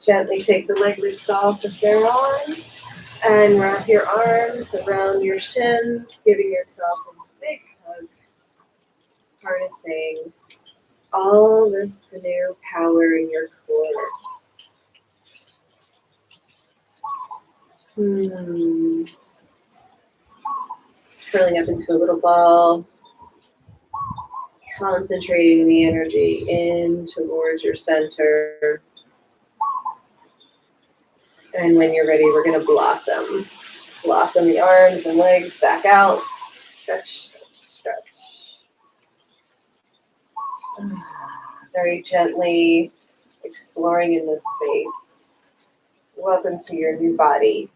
Gently take the leg loops off if they're on. And wrap your arms around your shins, giving yourself a big hug. Harnessing all this new power in your core. Curling up into a little ball. Concentrating the energy in towards your center. And when you're ready, we're going to blossom. Blossom the arms and legs back out. Stretch, stretch, stretch. Very gently exploring in this space. Welcome to your new body.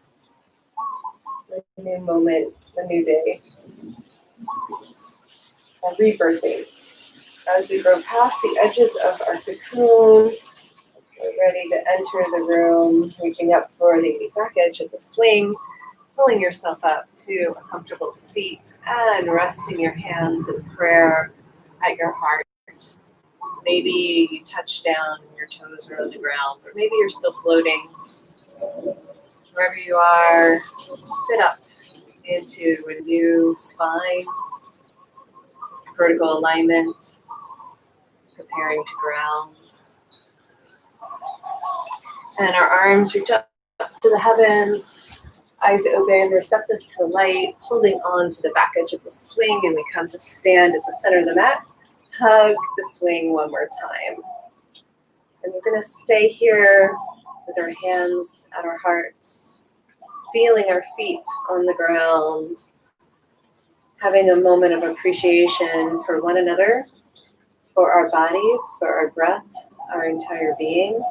A new moment, a new day. A rebirthing. As we grow past the edges of our cocoon, we're ready to enter the room, reaching up for the back edge of the swing, pulling yourself up to a comfortable seat and resting your hands in prayer at your heart. Maybe you touch down and your toes are on the ground, or maybe you're still floating. Wherever you are, sit up into a new spine, vertical alignment, preparing to ground. And our arms reach up to the heavens, eyes open, receptive to the light, holding on to the back edge of the swing, and we come to stand at the center of the mat. Hug the swing one more time. And we're going to stay here with our hands at our hearts, feeling our feet on the ground, having a moment of appreciation for one another, for our bodies, for our breath, our entire being,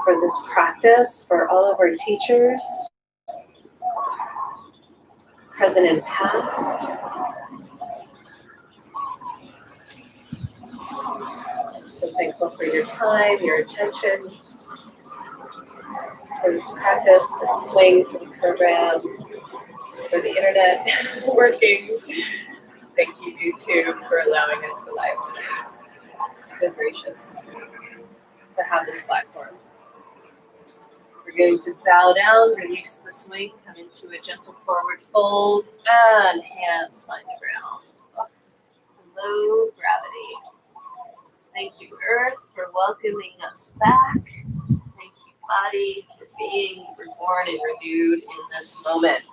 for this practice, for all of our teachers, present and past. I'm so thankful for your time, your attention, for this practice, for the swing, for the program, for the internet working. Thank you, YouTube, for allowing us the live stream. So gracious to have this platform. We're going to bow down, release the swing, come into a gentle forward fold, and hands find the ground. Low gravity. Thank you, Earth, for welcoming us back. Thank you, body, for being reborn and renewed in this moment.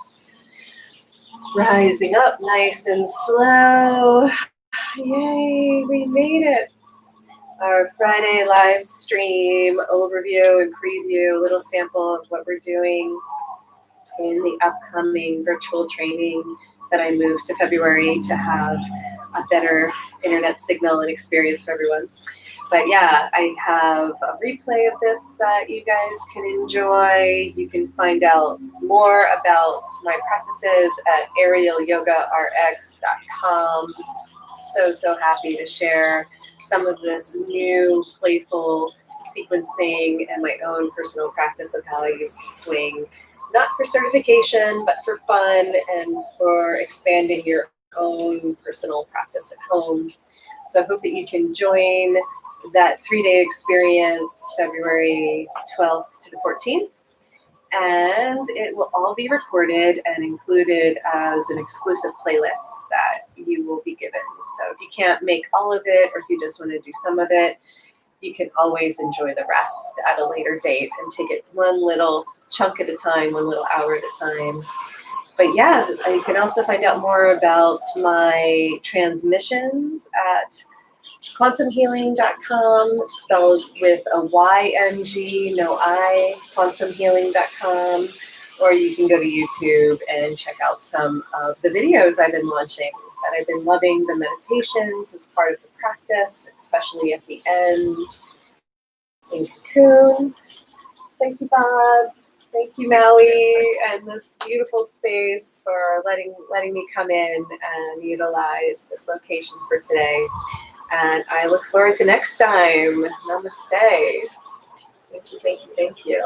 Rising up nice and slow. Yay, we made it. Our Friday live stream overview and preview, a little sample of what we're doing in the upcoming virtual training that I moved to February to have a better internet signal and experience for everyone. But yeah, I have a replay of this that you guys can enjoy. You can find out more about my practices at aerialyogarx.com. So happy to share some of this new playful sequencing and my own personal practice of how I use the swing, not for certification, but for fun and for expanding your own personal practice at home. So I hope that you can join that 3-day experience, February 12th to the 14th. And it will all be recorded and included as an exclusive playlist that you will be given. So if you can't make all of it, or if you just want to do some of it, you can always enjoy the rest at a later date and take it one little chunk at a time, one little hour at a time. But yeah, you can also find out more about my transmissions at quantumhealing.com, spelled with a Y-N-G, no I, quantumhealing.com, or you can go to YouTube and check out some of the videos I've been launching that I've been loving, the meditations as part of the practice, especially at the end in Cocoon. Thank you, Bob. Thank you, Maui, and this beautiful space for letting me come in and utilize this location for today. And I look forward to next time. Namaste. Thank you, thank you, thank you.